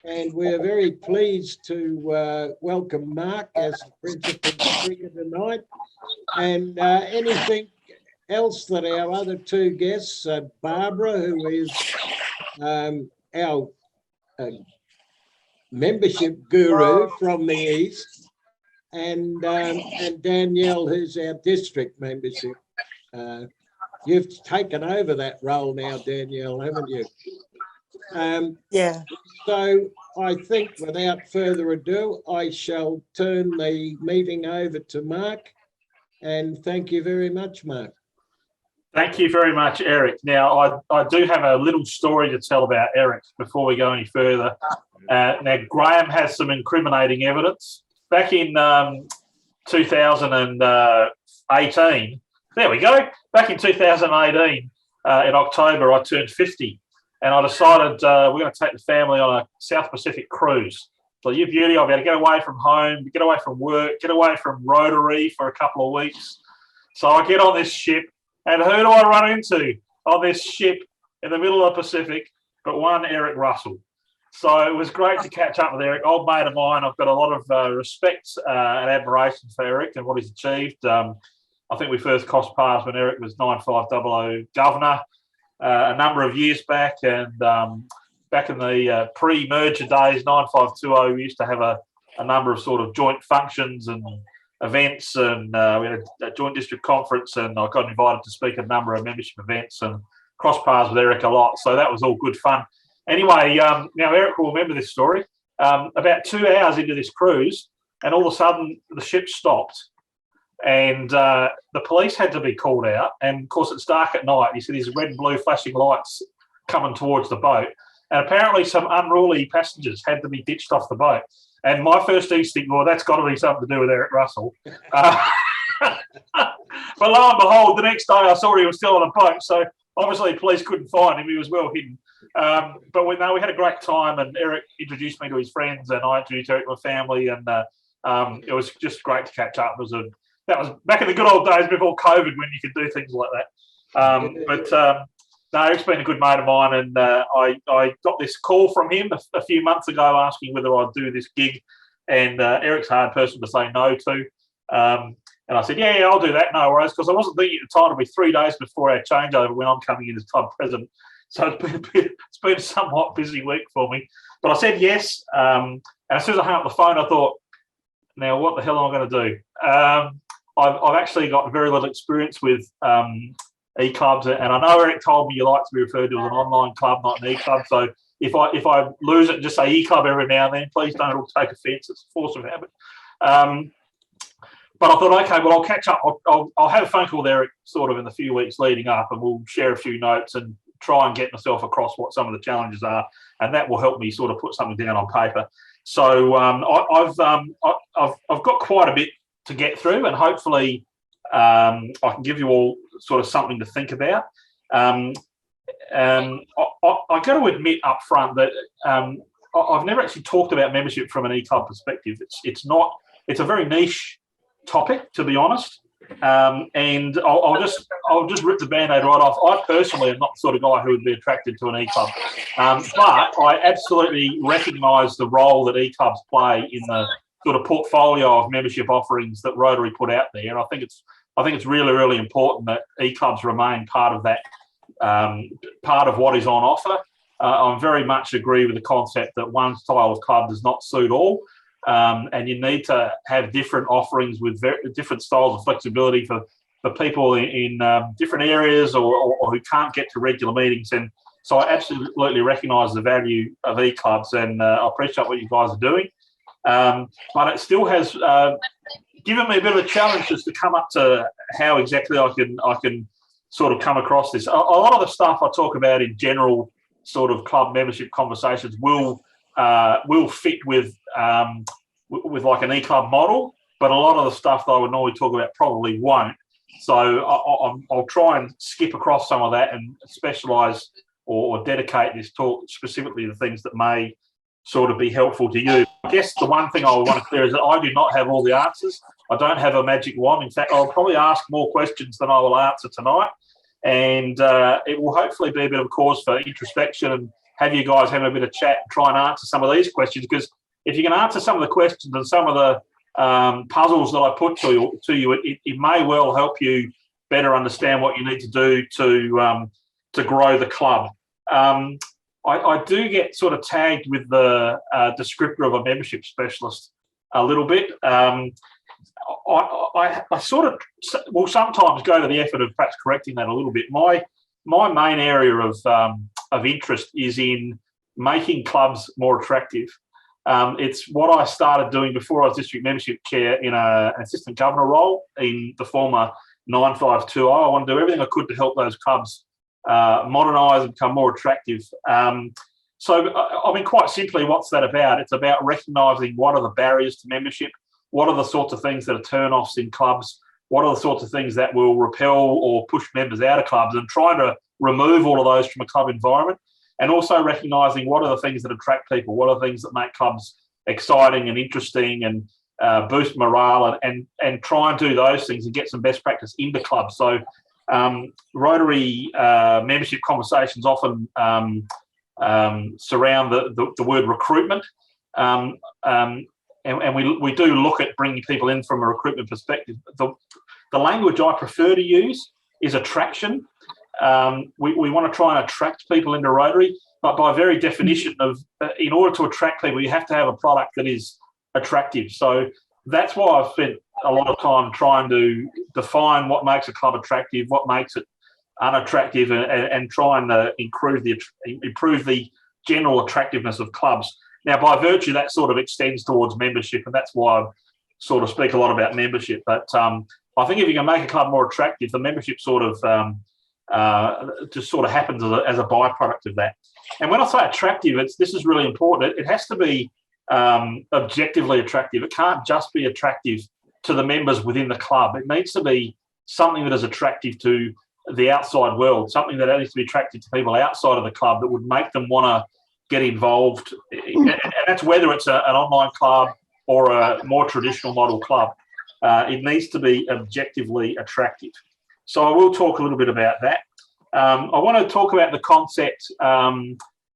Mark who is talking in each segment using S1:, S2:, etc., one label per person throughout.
S1: And we're very pleased to welcome Mark as the principal speaker tonight. And anything else that our other two guests, Barbara, who is our membership guru from the East, and Danielle, who's our district membership. You've taken over that role now, Danielle, haven't you?
S2: Yeah.
S1: So I think without further ado, I shall turn the meeting over to Mark. And thank you very much, Mark.
S3: Thank you very much, Eric. Now, I do have a little story to tell about Eric before we go any further. Now, Graham has some incriminating evidence. Back in 2018, there we go. Back in 2018, in October, I turned 50. And I decided we're going to take the family on a South Pacific cruise. So you beauty, I'll be able to get away from home, get away from work, get away from Rotary for a couple of weeks. So I get on this ship, and who do I run into on this ship in the middle of the Pacific but one Eric Russell? So it was great to catch up with Eric, old mate of mine. I've got a lot of respect and admiration for Eric and what he's achieved. I think we first crossed paths when Eric was 9500 governor. A number of years back, and back in the pre-merger days, 9520, we used to have a number of sort of joint functions and events, and we had a joint district conference, and I got invited to speak at a number of membership events and cross paths with Eric a lot, so that was all good fun. Anyway, now Eric will remember this story. About 2 hours into this cruise, and all of a sudden the ship stopped. And the police had to be called out, and of course it's dark at night. You see these red and blue flashing lights coming towards the boat, and apparently some unruly passengers had to be ditched off the boat. And my first instinct, well, that's got to be something to do with Eric Russell. But lo and behold, the next day I saw he was still on a boat, so obviously police couldn't find him. He was well hidden. But we had a great time, and Eric introduced me to his friends, and I introduced Eric to my family, and it was just great to catch up. That was back in the good old days before COVID, when you could do things like that. No, Eric's been a good mate of mine, and I got this call from him a few months ago asking whether I'd do this gig, and Eric's a hard person to say no to. And I said, yeah, I'll do that, no worries, because I wasn't thinking at the time it'll be 3 days before our changeover when I'm coming in as club president. So it's been a somewhat busy week for me. But I said yes, and as soon as I hung up the phone, I thought, now what the hell am I going to do? I've actually got very little experience with e-clubs, and I know Eric told me you like to be referred to as an online club, not an e-club. So if I lose it and just say e-club every now and then, please don't all take offence. It's a force of habit. But I thought, okay, well, I'll catch up. I'll have a phone call with Eric sort of in the few weeks leading up, and we'll share a few notes and try and get myself across what some of the challenges are, and that will help me sort of put something down on paper. So I've got quite a bit to get through, and hopefully I can give you all sort of something to think about. I got to admit up front that I've never actually talked about membership from an e-club perspective. It's a very niche topic, to be honest. And I'll just rip the Band-Aid right off. I personally am not the sort of guy who would be attracted to an e-club, but I absolutely recognise the role that e-clubs play in the sort of portfolio of membership offerings that Rotary put out there. And I think it's really, really important that e-clubs remain part of that, part of what is on offer. I very much agree with the concept that one style of club does not suit all, and you need to have different offerings with different styles of flexibility for people in different areas or who can't get to regular meetings. And so I absolutely recognise the value of e-clubs, and I appreciate what you guys are doing. But it still has given me a bit of a challenge just to come up to how exactly I can sort of come across this. A lot of the stuff I talk about in general sort of club membership conversations will fit with like an e-club model, but a lot of the stuff that I would normally talk about probably won't. So I'll try and skip across some of that and specialise or dedicate this talk specifically to things that may sort of be helpful to you. I guess the one thing I want to clear is that I do not have all the answers. I don't have a magic wand. In fact, I'll probably ask more questions than I will answer tonight. And it will hopefully be a bit of a cause for introspection have you guys having a bit of chat and try and answer some of these questions, because if you can answer some of the questions and some of the puzzles that I put to you, it may well help you better understand what you need to do to grow the club. I do get sort of tagged with the descriptor of a membership specialist a little bit. I sort of will sometimes go to the effort of perhaps correcting that a little bit. My main area of interest is in making clubs more attractive. It's what I started doing before I was district membership chair in an assistant governor role in the former 952. I want to do everything I could to help those clubs modernise and become more attractive. So, I mean, quite simply, what's that about? It's about recognising what are the barriers to membership, what are the sorts of things that are turn-offs in clubs, what are the sorts of things that will repel or push members out of clubs, and trying to remove all of those from a club environment, and also recognising what are the things that attract people, what are the things that make clubs exciting and interesting and boost morale, and try and do those things and get some best practice into clubs. So Rotary membership conversations often surround the word recruitment, and we do look at bringing people in from a recruitment perspective. The language I prefer to use is attraction. We want to try and attract people into Rotary, but by very definition in order to attract people, you have to have a product that is attractive. So that's why I've spent a lot of time trying to define what makes a club attractive, what makes it unattractive, and trying to improve the general attractiveness of clubs. Now, by virtue, that sort of extends towards membership, and that's why I sort of speak a lot about membership. But I think if you can make a club more attractive, the membership sort of just sort of happens as a byproduct of that. And when I say attractive, this is really important. It has to be objectively attractive. It can't just be attractive to the members within the club. It needs to be something that is attractive to the outside world, something that needs to be attractive to people outside of the club that would make them want to get involved. And that's whether it's an online club or a more traditional model club. It needs to be objectively attractive. So I will talk a little bit about that. I want to talk about the concept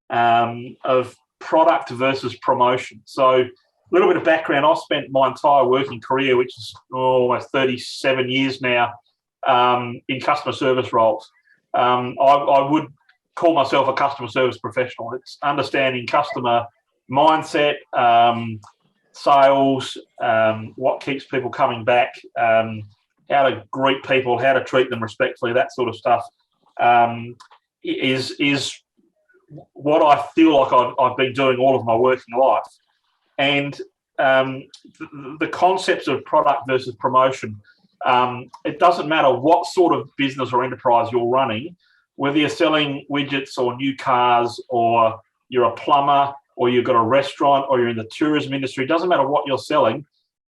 S3: of product versus promotion. So a little bit of background. I've spent my entire working career, which is almost 37 years now, in customer service roles. I would call myself a customer service professional. It's understanding customer mindset, sales, what keeps people coming back, how to greet people, how to treat them respectfully, that sort of stuff, is what I feel like I've been doing all of my working life. And the concepts of product versus promotion, it doesn't matter what sort of business or enterprise you're running, whether you're selling widgets or new cars, or you're a plumber, or you've got a restaurant, or you're in the tourism industry. It doesn't matter what you're selling.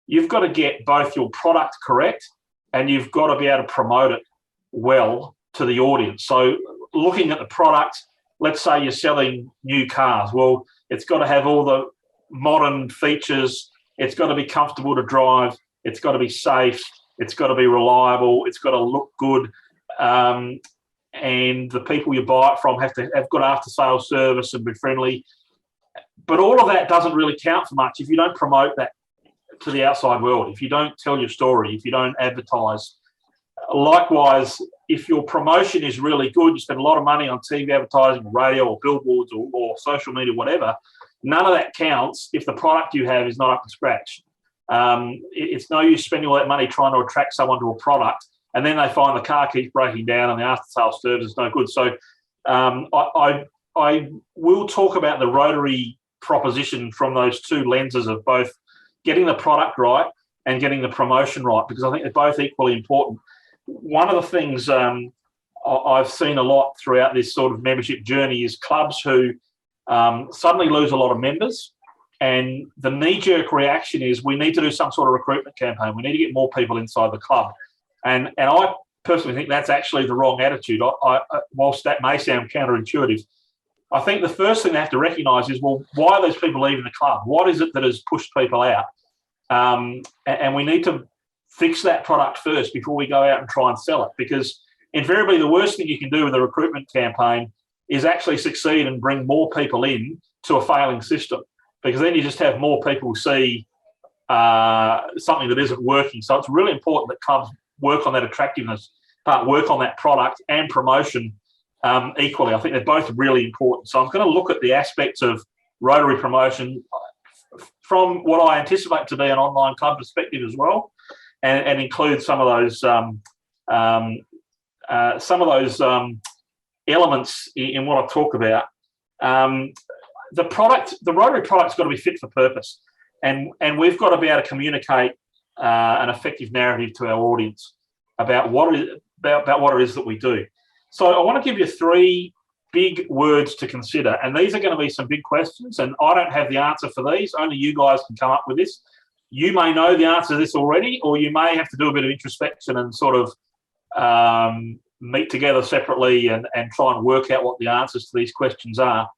S3: You've got to get both your product correct, and you've got to be able to promote it well to the audience. So looking at the product, let's say you're selling new cars. Well, it's got to have all the modern features. It's got to be comfortable to drive. It's got to be safe. It's got to be reliable. It's got to look good. And the people you buy it from have got after-sales service and be friendly. But all of that doesn't really count for much if you don't promote that to the outside world, if you don't tell your story, if you don't advertise. Likewise, if your promotion is really good, you spend a lot of money on TV advertising, or radio, or billboards, or social media, whatever, none of that counts if the product you have is not up to scratch. It's no use spending all that money trying to attract someone to a product, and then they find the car keeps breaking down and the after-sales service is no good. So I will talk about the Rotary proposition from those two lenses of both getting the product right and getting the promotion right, because I think they're both equally important. One of the things I've seen a lot throughout this sort of membership journey is clubs who suddenly lose a lot of members, and the knee-jerk reaction is we need to do some sort of recruitment campaign. We need to get more people inside the club. And I personally think that's actually the wrong attitude. Whilst that may sound counterintuitive, I think the first thing they have to recognise is, well, why are those people leaving the club? What is it that has pushed people out? And we need to fix that product first before we go out and try and sell it, because invariably the worst thing you can do with a recruitment campaign is actually succeed and bring more people in to a failing system, because then you just have more people see something that isn't working. So it's really important that clubs work on that attractiveness part, work on that product and promotion equally. I think they're both really important. So I'm going to look at the aspects of Rotary promotion from what I anticipate to be an online club perspective as well, and include some of those elements in what I talk about. The Rotary product's got to be fit for purpose, and we've got to be able to communicate an effective narrative to our audience about what it is that we do. So I want to give you 3 big words to consider, and these are going to be some big questions, and I don't have the answer for these. Only you guys can come up with this. You may know the answer to this already, or you may have to do a bit of introspection and sort of meet together separately and try and work out what the answers to these questions are.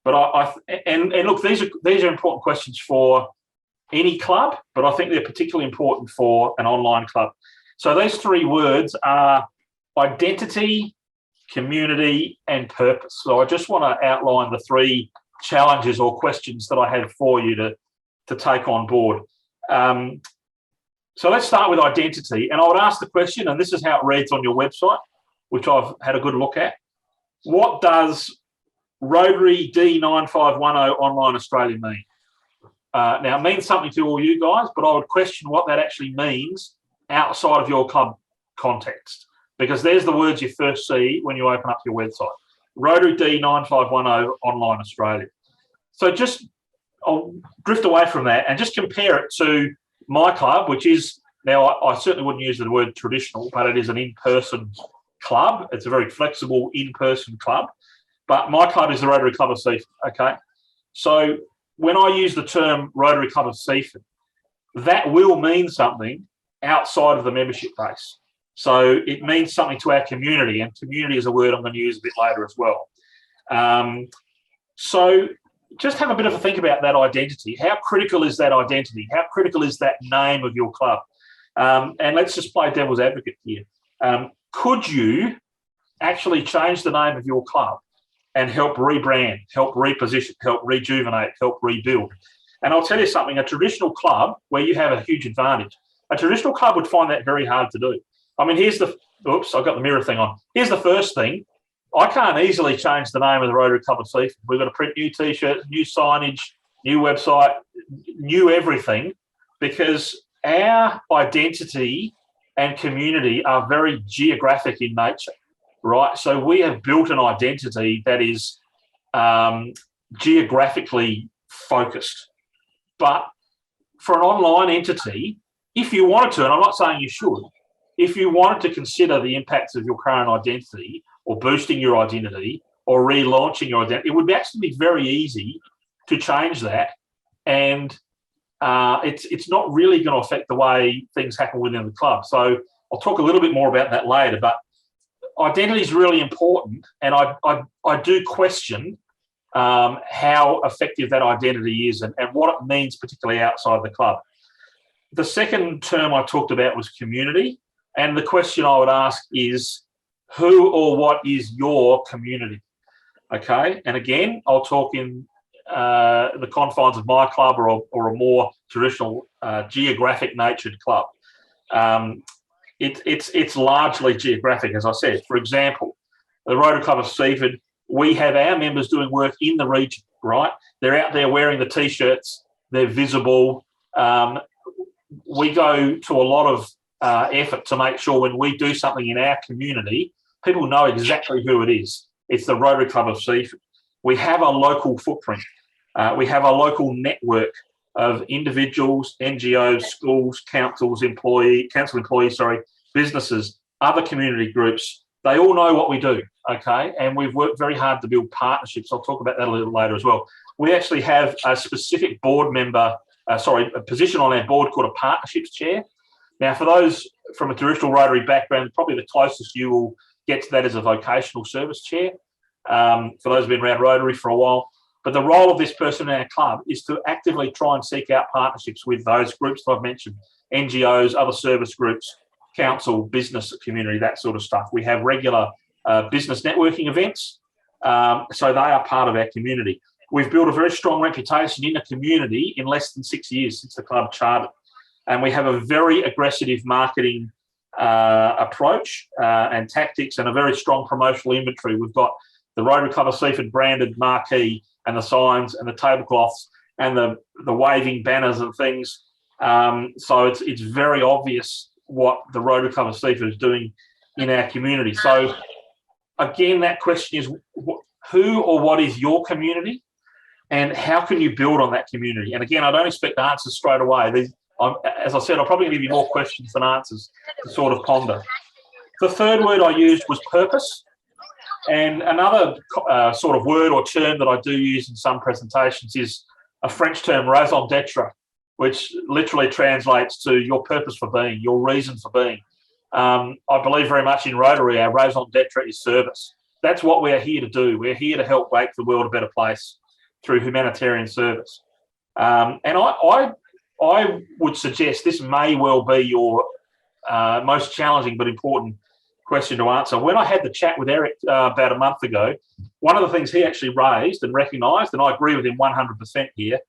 S3: But and look, these are important questions for any club, but I think they're particularly important for an online club. So these 3 words are identity, community, and purpose. So I just want to outline the 3 challenges or questions that I have for you to take on board. So let's start with identity. And I would ask the question, and this is how it reads on your website, which I've had a good look at. What does Rotary D9510 Online Australia mean? Now, it means something to all you guys, but I would question what that actually means outside of your club context, because there's the words you first see when you open up your website. Rotary D9510 Online Australia. So I'll drift away from that and just compare it to my club, which is, now I certainly wouldn't use the word traditional, but it is an in-person club. It's a very flexible in-person club, but my club is the Rotary Club of Seaford, okay? So when I use the term Rotary Club of Seaford, that will mean something outside of the membership base. So it means something to our community, and community is a word I'm going to use a bit later as well. So just have a bit of a think about that identity. How critical is that identity? How critical is that name of your club? And let's just play devil's advocate here. Could you actually change the name of your club and help rebrand, help reposition, help rejuvenate, help rebuild? And I'll tell you something, a traditional club where you have a huge advantage, a traditional club would find that very hard to do. I mean, oops, I've got the mirror thing on. Here's the first thing. I can't easily change the name of the Rotary Club of Seaford. We've got to print new T-shirts, new signage, new website, new everything, because our identity and community are very geographic in nature, right? So we have built an identity that is geographically focused. But for an online entity, if you wanted to, and I'm not saying you should, if you wanted to consider the impacts of your current identity or boosting your identity or relaunching your identity, it would actually be very easy to change that. And it's not really going to affect the way things happen within the club. So I'll talk a little bit more about that later, but identity is really important. And I do question how effective that identity is and what it means, particularly outside the club. The second term I talked about was community. And the question I would ask is, who or what is your community? Okay. And again, I'll talk in the confines of my club or a more traditional geographic natured club. It's largely geographic, as I said. For example, the Rotary Club of Seaford, we have our members doing work in the region, right? They're out there wearing the T-shirts. They're visible. We go to a lot of effort to make sure when we do something in our community, people know exactly who it is. It's the Rotary Club of Seaford. We have a local footprint. We have a local network of individuals, NGOs, schools, council employees, businesses, other community groups. They all know what we do, okay? And we've worked very hard to build partnerships. I'll talk about that a little later as well. We actually have a specific board member, a position on our board called a partnerships chair. Now, for those from a traditional Rotary background, probably the closest you will get to that is a vocational service chair, for those who've been around Rotary for a while. But the role of this person in our club is to actively try and seek out partnerships with those groups that I've mentioned, NGOs, other service groups, council, business, community, that sort of stuff. We have regular business networking events. So they are part of our community. We've built a very strong reputation in the community in less than 6 years since the club chartered. And we have a very aggressive marketing approach and tactics, and a very strong promotional inventory. We've got the Rotary Club of Seaford branded marquee and the signs and the tablecloths and the waving banners and things. So it's very obvious what the Rotary Club of Seaford is doing in our community. So again, that question is, who or what is your community, and how can you build on that community? And again, I don't expect answers straight away. As I said, I'll probably give you more questions than answers to sort of ponder. The third word I used was purpose. And another sort of word or term that I do use in some presentations is a French term, raison d'etre, which literally translates to your purpose for being, your reason for being. I believe very much in Rotary, our raison d'etre is service. That's what we're here to do. We're here to help make the world a better place through humanitarian service. And I would suggest this may well be your most challenging but important question to answer. When I had the chat with Eric about a month ago, one of the things he actually raised and recognised, and I agree with him 100% here,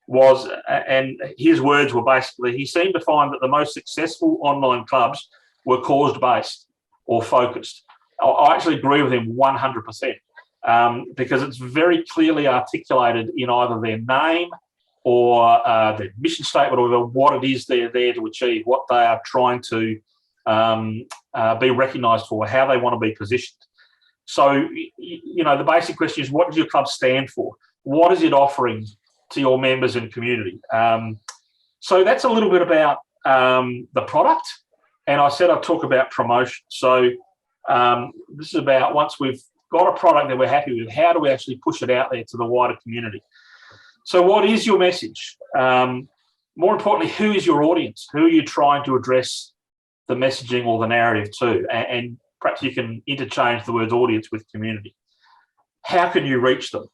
S3: was, and his words were basically, he seemed to find that the most successful online clubs were cause-based or focused. I actually agree with him 100%, because it's very clearly articulated in either their name or their mission statement, or what it is they're there to achieve, what they are trying to be recognised for, how they want to be positioned. So, the basic question is, what does your club stand for? What is it offering to your members and community? So that's a little bit about the product. And I said I'd talk about promotion. So this is about, once we've got a product that we're happy with, how do we actually push it out there to the wider community? So what is your message? More importantly, who is your audience? Who are you trying to address the messaging or the narrative to? And perhaps you can interchange the words audience with community. How can you reach them?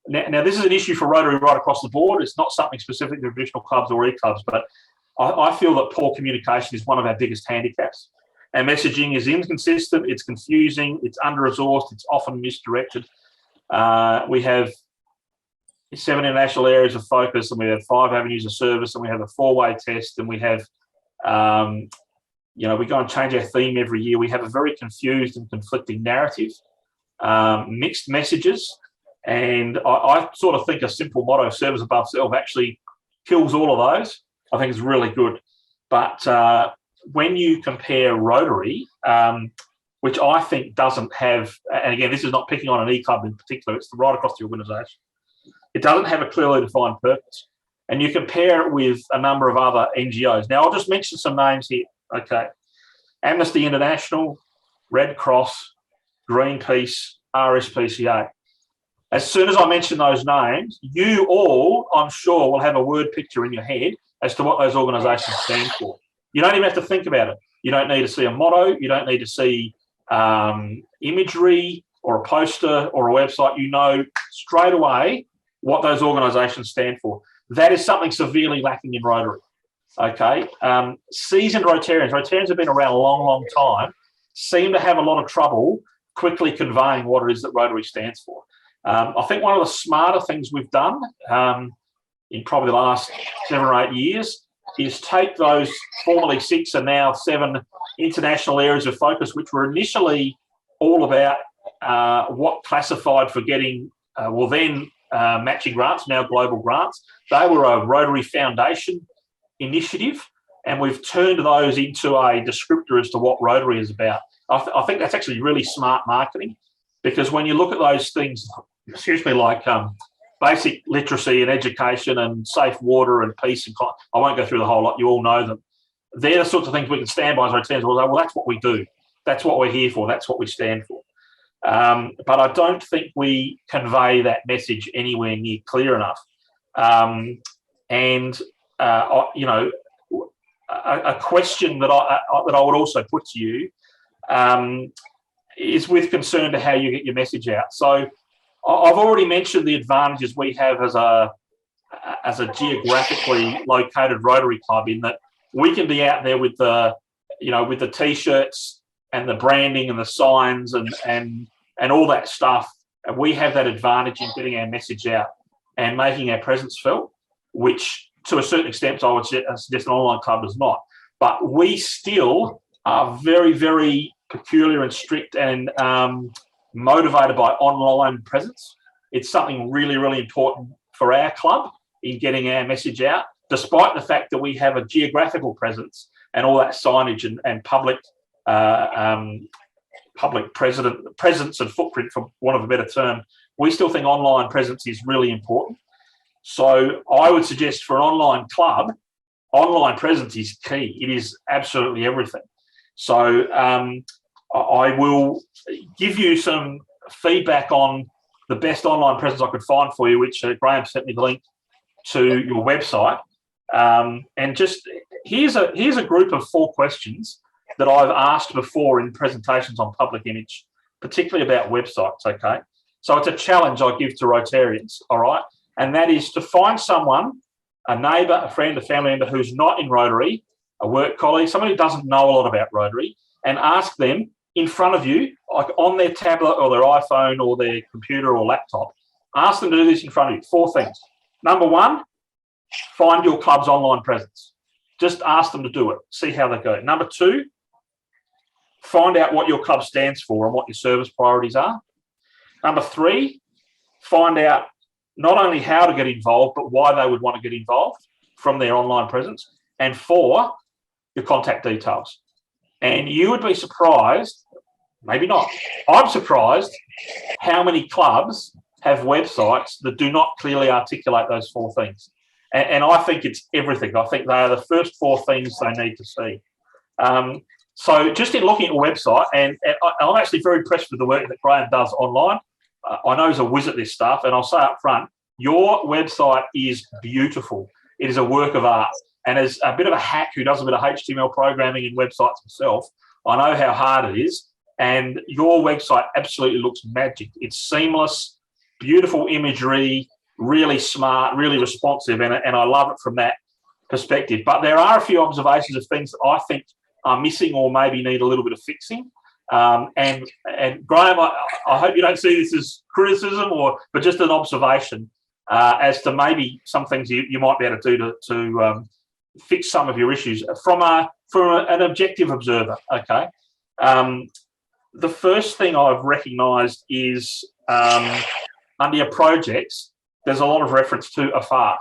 S3: Now, this is an issue for Rotary right across the board. It's not something specific to traditional clubs or e-clubs, but I feel that poor communication is one of our biggest handicaps. Our messaging is inconsistent, it's confusing, it's under-resourced, it's often misdirected. We have 7 international areas of focus, and we have 5 avenues of service, and we have a 4-way test, and we have, we go and change our theme every year. We have a very confused and conflicting narrative, mixed messages, and I sort of think a simple motto, service above self, actually kills all of those. I think it's really good. But when you compare Rotary, which I think doesn't have, and again, this is not picking on an e-club in particular, it's right across the organisation, it doesn't have a clearly defined purpose. And you compare it with a number of other NGOs. Now, I'll just mention some names here. Okay. Amnesty International, Red Cross, Greenpeace, RSPCA. As soon as I mention those names, you all, I'm sure, will have a word picture in your head as to what those organisations stand for. You don't even have to think about it. You don't need to see a motto. You don't need to see imagery or a poster or a website. You know straight away what those organisations stand for. That is something severely lacking in Rotary. Okay, seasoned Rotarians have been around a long, long time, seem to have a lot of trouble quickly conveying what it is that Rotary stands for. I think one of the smarter things we've done in probably the last 7 or 8 years is take those formerly 6 and now 7 international areas of focus, which were initially all about what classified for getting, matching grants, now global grants. They were a Rotary Foundation initiative, and we've turned those into a descriptor as to what Rotary is about. I think that's actually really smart marketing, because when you look at those things, like basic literacy and education and safe water and peace and I won't go through the whole lot, you all know them. They're the sorts of things we can stand by as Rotarians. Well, that's what we do. That's what we're here for. That's what we stand for. But I don't think we convey that message anywhere near clear enough. A question that I would also put to you is with concern to how you get your message out. So I've already mentioned the advantages we have as a geographically located Rotary Club, in that we can be out there with the T-shirts and the branding and the signs and and all that stuff, we have that advantage in getting our message out and making our presence felt, which to a certain extent I would suggest an online club does not. But we still are very, very peculiar and strict and motivated by online presence. It's something really, really important for our club in getting our message out, despite the fact that we have a geographical presence and all that signage and public presence and footprint, for want of a better term. We still think online presence is really important. So I would suggest for an online club, online presence is key. It is absolutely everything. So I will give you some feedback on the best online presence I could find for you, which Graham sent me the link to your website. And just here's a group of 4 questions that I've asked before in presentations on public image, particularly about websites, okay? So it's a challenge I give to Rotarians, all right? And that is to find someone, a neighbour, a friend, a family member who's not in Rotary, a work colleague, somebody who doesn't know a lot about Rotary, and ask them in front of you, like on their tablet or their iPhone or their computer or laptop, ask them to do this in front of you. 4 things. Number 1, find your club's online presence. Just ask them to do it. See how they go. Number 2, find out what your club stands for and what your service priorities are. Number 3, find out not only how to get involved, but why they would want to get involved from their online presence. And 4, your contact details. And you would be surprised, maybe not, I'm surprised how many clubs have websites that do not clearly articulate those 4 things. And I think it's everything. I think they are the first 4 things they need to see. So just in looking at your website, and I'm actually very impressed with the work that Graham does online. I know he's a whiz at this stuff, and I'll say up front, your website is beautiful. It is a work of art. And as a bit of a hack who does a bit of HTML programming in websites himself, I know how hard it is. And your website absolutely looks magic. It's seamless, beautiful imagery, really smart, really responsive, and I love it from that perspective. But there are a few observations of things that I think are missing or maybe need a little bit of fixing. And Graham, I hope you don't see this as criticism but just an observation as to maybe some things you might be able to do to fix some of your issues from an objective observer. Okay. The first thing I've recognised is under your projects, there's a lot of reference to AFAR.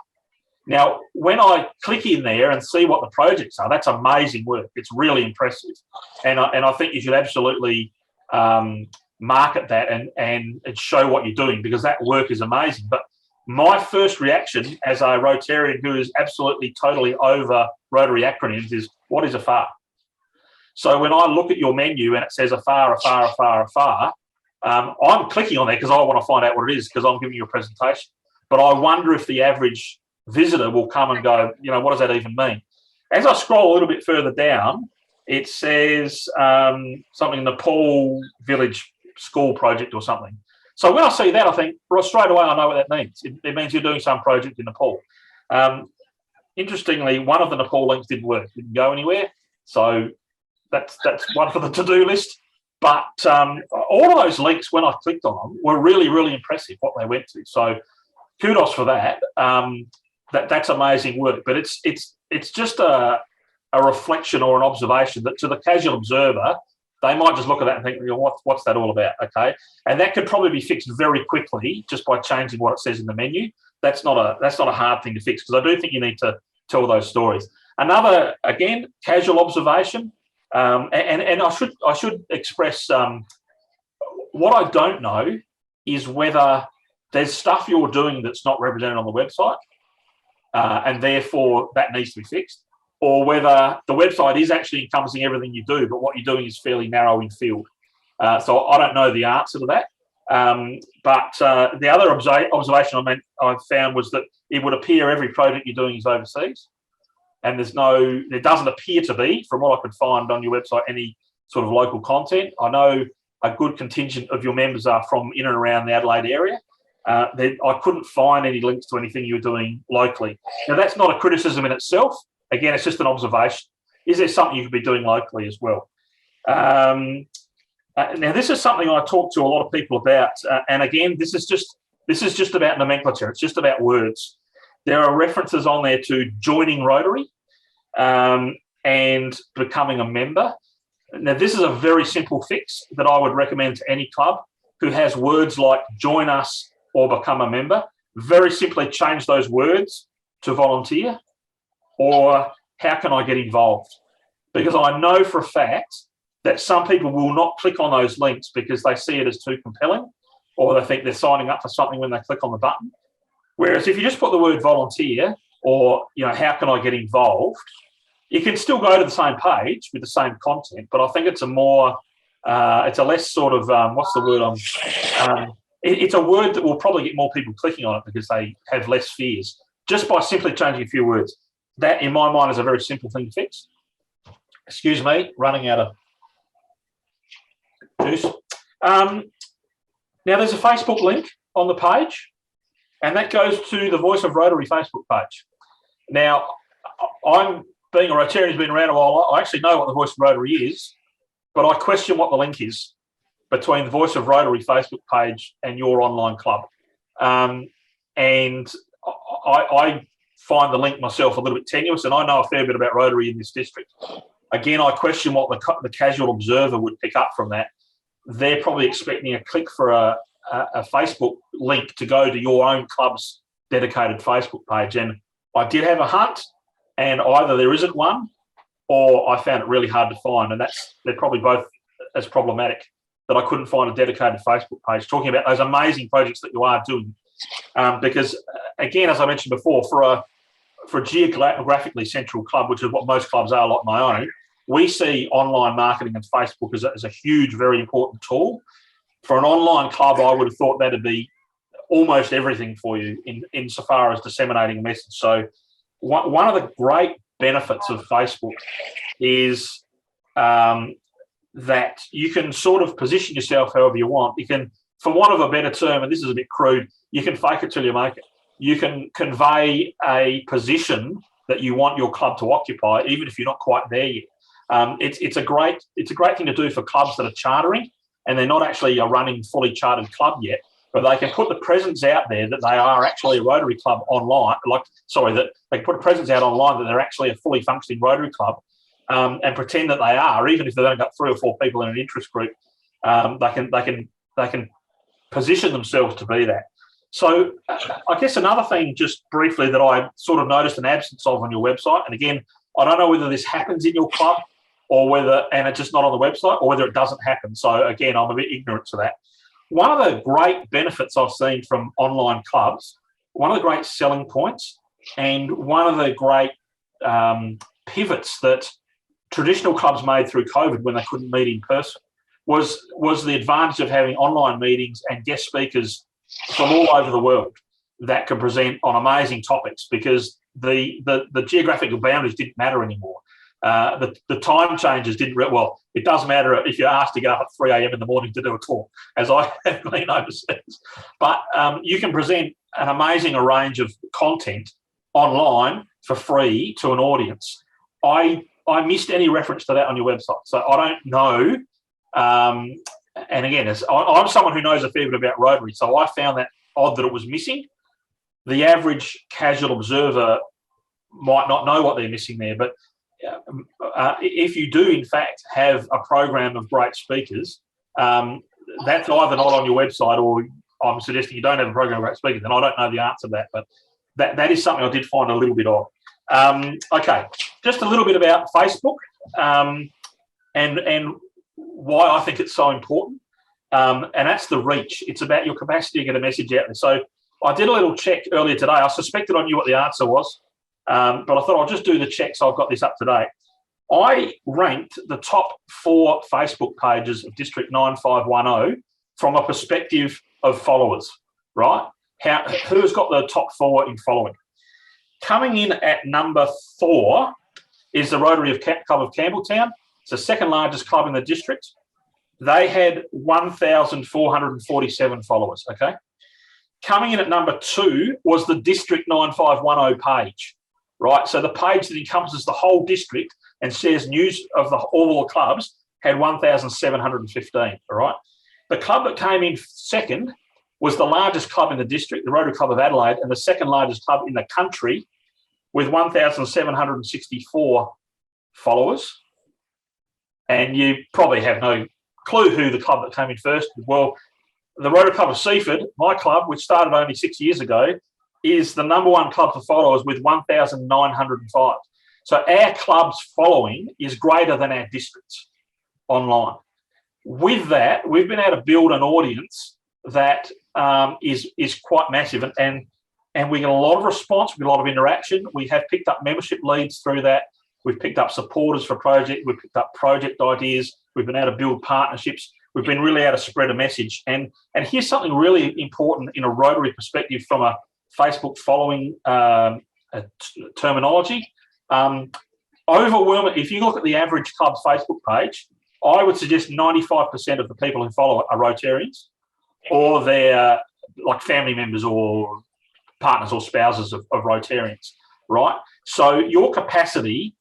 S3: Now, when I click in there and see what the projects are, that's amazing work. It's really impressive. And I think you should absolutely market that and show what you're doing, because that work is amazing. But my first reaction as a Rotarian who is absolutely totally over Rotary acronyms is, what is AFAR? So when I look at your menu and it says AFAR, AFAR, AFAR, AFAR, I'm clicking on there because I want to find out what it is, because I'm giving you a presentation. But I wonder if the average visitor will come and go, what does that even mean? As I scroll a little bit further down, it says something Nepal Village School Project or something. So when I see that, I think, well, straight away I know what that means. It means you're doing some project in Nepal. Interestingly, one of the Nepal links didn't work, didn't go anywhere. So that's one for the to-do list. But all of those links, when I clicked on them, were really, really impressive what they went to. So kudos for that. That's amazing work. But it's just a reflection or an observation that to the casual observer, they might just look at that and think, what's that all about? Okay. And that could probably be fixed very quickly just by changing what it says in the menu. That's not a hard thing to fix, because I do think you need to tell those stories. Another, again, casual observation, and I should express what I don't know is whether there's stuff you're doing that's not represented on the website, and therefore that needs to be fixed, or whether the website is actually encompassing everything you do, but what you're doing is fairly narrow in field. So I don't know the answer to that. But the other observation I found was that it would appear every project you're doing is overseas, and there doesn't appear to be, from what I could find on your website, any sort of local content. I know a good contingent of your members are from in and around the Adelaide area. I couldn't find any links to anything you were doing locally. Now, that's not a criticism in itself. Again, it's just an observation. Is there something you could be doing locally as well? Now, this is something I talk to a lot of people about, and again, this is just about nomenclature. It's just about words. There are references on there to joining Rotary and becoming a member. Now, this is a very simple fix that I would recommend to any club who has words like join us or become a member. Very simply change those words to volunteer or how can I get involved? Because I know for a fact that some people will not click on those links because they see it as too compelling or they think they're signing up for something when they click on the button. Whereas if you just put the word volunteer or, how can I get involved, you can still go to the same page with the same content, but I think it's it's a less sort of, what's the word? It's a word that will probably get more people clicking on it because they have less fears just by simply changing a few words. That, in my mind, is a very simple thing to fix. Excuse me, running out of juice. Now, there's a Facebook link on the page, and that goes to the Voice of Rotary Facebook page. Now, I'm being a Rotarian who's been around a while. I actually know what the Voice of Rotary is, but I question what the link is between the Voice of Rotary Facebook page and your online club. And I find the link myself a little bit tenuous, and I know a fair bit about Rotary in this district. Again, I question what the casual observer would pick up from that. They're probably expecting a click for a Facebook link to go to your own club's dedicated Facebook page. And I did have a hunt, and either there isn't one or I found it really hard to find. And they're probably both as problematic, that I couldn't find a dedicated Facebook page talking about those amazing projects that you are doing. Because, again, as I mentioned before, for a geographically central club, which is what most clubs are, like my own, we see online marketing and Facebook as a huge, very important tool. For an online club, I would have thought that'd be almost everything for you insofar as disseminating a message. So one of the great benefits of Facebook is that you can sort of position yourself however you want. You can, for want of a better term, and this is a bit crude, you can fake it till you make it. You can convey a position that you want your club to occupy, even if you're not quite there yet. It's a great thing to do for clubs that are chartering and they're not actually a running fully chartered club yet, but they can put the presence out there that they are actually a Rotary club online. That they can put a presence out online that they're actually a fully functioning Rotary club, and pretend that they are, even if they've only got 3 or 4 people in an interest group. They can position themselves to be that. So I guess another thing, just briefly, that I sort of noticed an absence of on your website, and again, I don't know whether this happens in your club and it's just not on the website, or whether it doesn't happen. So again, I'm a bit ignorant to that. One of the great benefits I've seen from online clubs, one of the great selling points, and one of the great pivots that traditional clubs made through COVID when they couldn't meet in person was the advantage of having online meetings and guest speakers from all over the world that can present on amazing topics, because the geographical boundaries didn't matter anymore. The time changes didn't. Well, it does matter if you're asked to get up at 3 a.m. in the morning to do a talk, as I have been overseas. But you can present an amazing range of content online for free to an audience. I missed any reference to that on your website, so I don't know. And again, I'm someone who knows a fair bit about Rotary, so I found that odd that it was missing. The average casual observer might not know what they're missing there, but if you do, in fact, have a program of great speakers, that's either not on your website, or I'm suggesting you don't have a program of great speakers, and I don't know the answer to that, but that is something I did find a little bit odd. Okay, just a little bit about Facebook and why I think it's so important, and that's the reach. It's about your capacity to get a message out there. So I did a little check earlier today. I suspected I knew what the answer was, but I thought I'll just do the check so I've got this up to date. I ranked the top 4 Facebook pages of District 9510 from a perspective of followers, right? Who's got the top 4 in following? Coming in at number 4 is the Rotary Club of Campbelltown. It's the second largest club in the district. They had 1,447 followers, okay? Coming in at number 2 was the District 9510 page, right? So the page that encompasses the whole district and shares news of all the clubs, had 1,715, all right? The club that came in second was the largest club in the district, the Rotary Club of Adelaide, and the second largest club in the country with 1,764 followers. And you probably have no clue who the club that came in first. Well, the Rotary Club of Seaford, my club, which started only 6 years ago, is the number one club for followers with 1,905. So our club's following is greater than our district's online. With that, we've been able to build an audience that is quite massive, and we get a lot of response, we get a lot of interaction. We have picked up membership leads through that. We've picked up supporters for project. We've picked up project ideas. We've been able to build partnerships. We've been really able to spread a message. And here's something really important in a Rotary perspective from a Facebook following terminology. Overwhelming, if you look at the average club's Facebook page, I would suggest 95% of the people who follow it are Rotarians, or they're like family members or partners or spouses of Rotarians, right? So your capacity,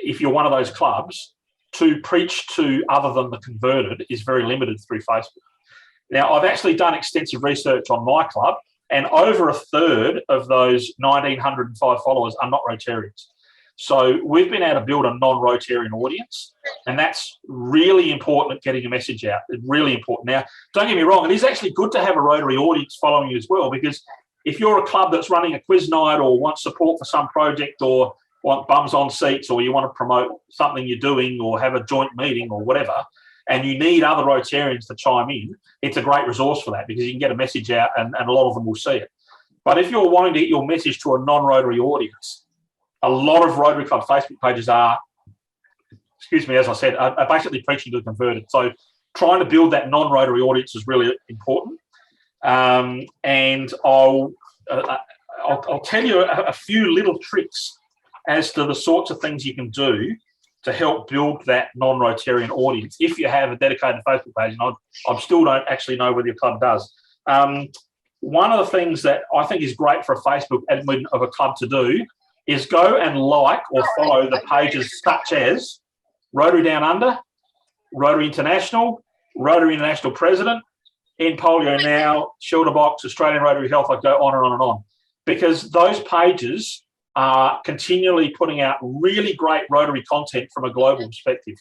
S3: if you're one of those clubs, to preach to other than the converted is very limited through Facebook. Now, I've actually done extensive research on my club, and over a third of those 1,905 followers are not Rotarians. So we've been able to build a non-Rotarian audience, and that's really important at getting a message out. It's really important. Now, don't get me wrong, it is actually good to have a Rotary audience following you as well, because if you're a club that's running a quiz night or wants support for some project or want bums on seats, or you want to promote something you're doing or have a joint meeting or whatever, and you need other Rotarians to chime in, it's a great resource for that, because you can get a message out and a lot of them will see it. But if you're wanting to get your message to a non-Rotary audience, a lot of Rotary Club Facebook pages are, as I said, are basically preaching to the converted. So trying to build that non-Rotary audience is really important. And I'll tell you a few little tricks as to the sorts of things you can do to help build that non-Rotarian audience if you have a dedicated Facebook page. And I still don't actually know whether your club does. One of the things that I think is great for a Facebook admin of a club to do is go and like or follow the pages such as Rotary Down Under, Rotary International, Rotary International President, End Polio Now, Shelter Box, Australian Rotary Health. I go on and on and on, because those pages are continually putting out really great Rotary content from a global perspective.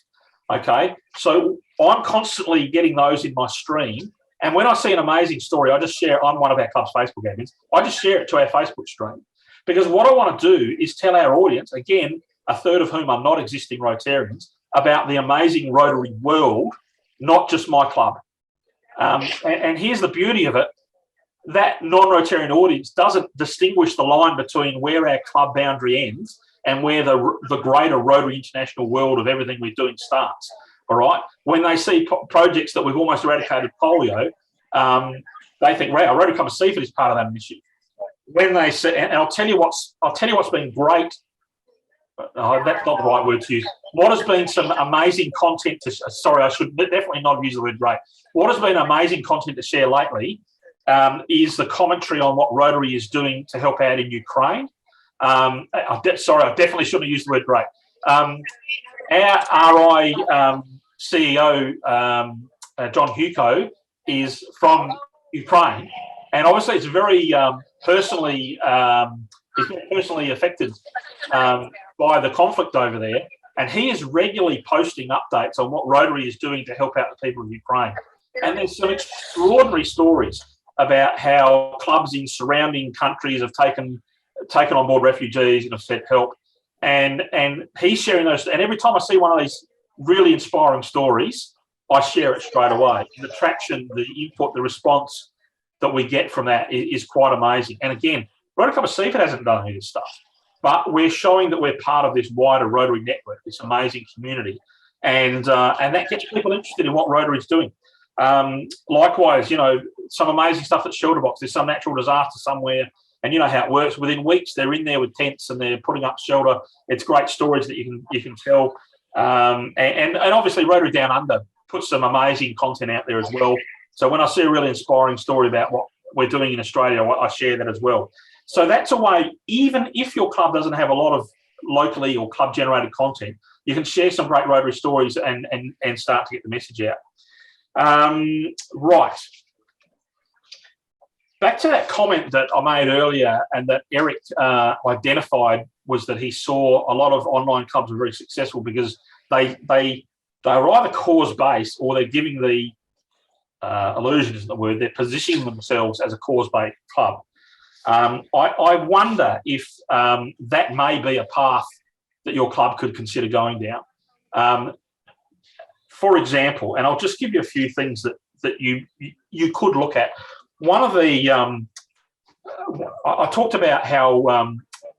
S3: Okay, so I'm constantly getting those in my stream, and when I see an amazing story, I just share. I'm one of our club's Facebook admins. I just share it to our Facebook stream, because what I want to do is tell our audience, again, a third of whom are not existing Rotarians, about the amazing Rotary world, not just my club. And here's the beauty of it. That non-Rotarian audience doesn't distinguish the line between where our club boundary ends and where the greater Rotary international world of everything we're doing starts, all right? When they see projects that we've almost eradicated polio, they think, wow, Rotary Club of Seaford is part of that initiative. When they say, and I'll tell you what's been great. That's not the right word to use. What has been some amazing content to? Sorry, I should definitely not use the word great. What has been amazing content to share lately is the commentary on what Rotary is doing to help out in Ukraine. I definitely shouldn't have used the word great. Our RI CEO, John Huko, is from Ukraine, and obviously it's very personally affected by the conflict over there, and he is regularly posting updates on what Rotary is doing to help out the people of Ukraine. And there's some extraordinary stories about how clubs in surrounding countries have taken on board refugees and have sent help. And he's sharing those. And every time I see one of these really inspiring stories, I share it straight away. The traction, the input, the response that we get from that is quite amazing. And again, Rotary Club of Seaford hasn't done any of this stuff, but we're showing that we're part of this wider Rotary network, this amazing community, and that gets people interested in what Rotary is doing. Likewise, some amazing stuff at Shelter Box. There's some natural disaster somewhere, and you know how it works. Within weeks, they're in there with tents and they're putting up shelter. It's great stories that you can tell, and obviously Rotary Down Under puts some amazing content out there as well. So when I see a really inspiring story about what we're doing in Australia, I share that as well. So that's a way, even if your club doesn't have a lot of locally or club-generated content, you can share some great Rotary stories and start to get the message out. Right. Back to that comment that I made earlier and that Eric identified, was that he saw a lot of online clubs were very successful because they are either cause-based or they're giving the illusion isn't the word, they're positioning themselves as a cause-based club. I wonder if that may be a path that your club could consider going down. For example, and I'll just give you a few things that you could look at. One of the, I talked about how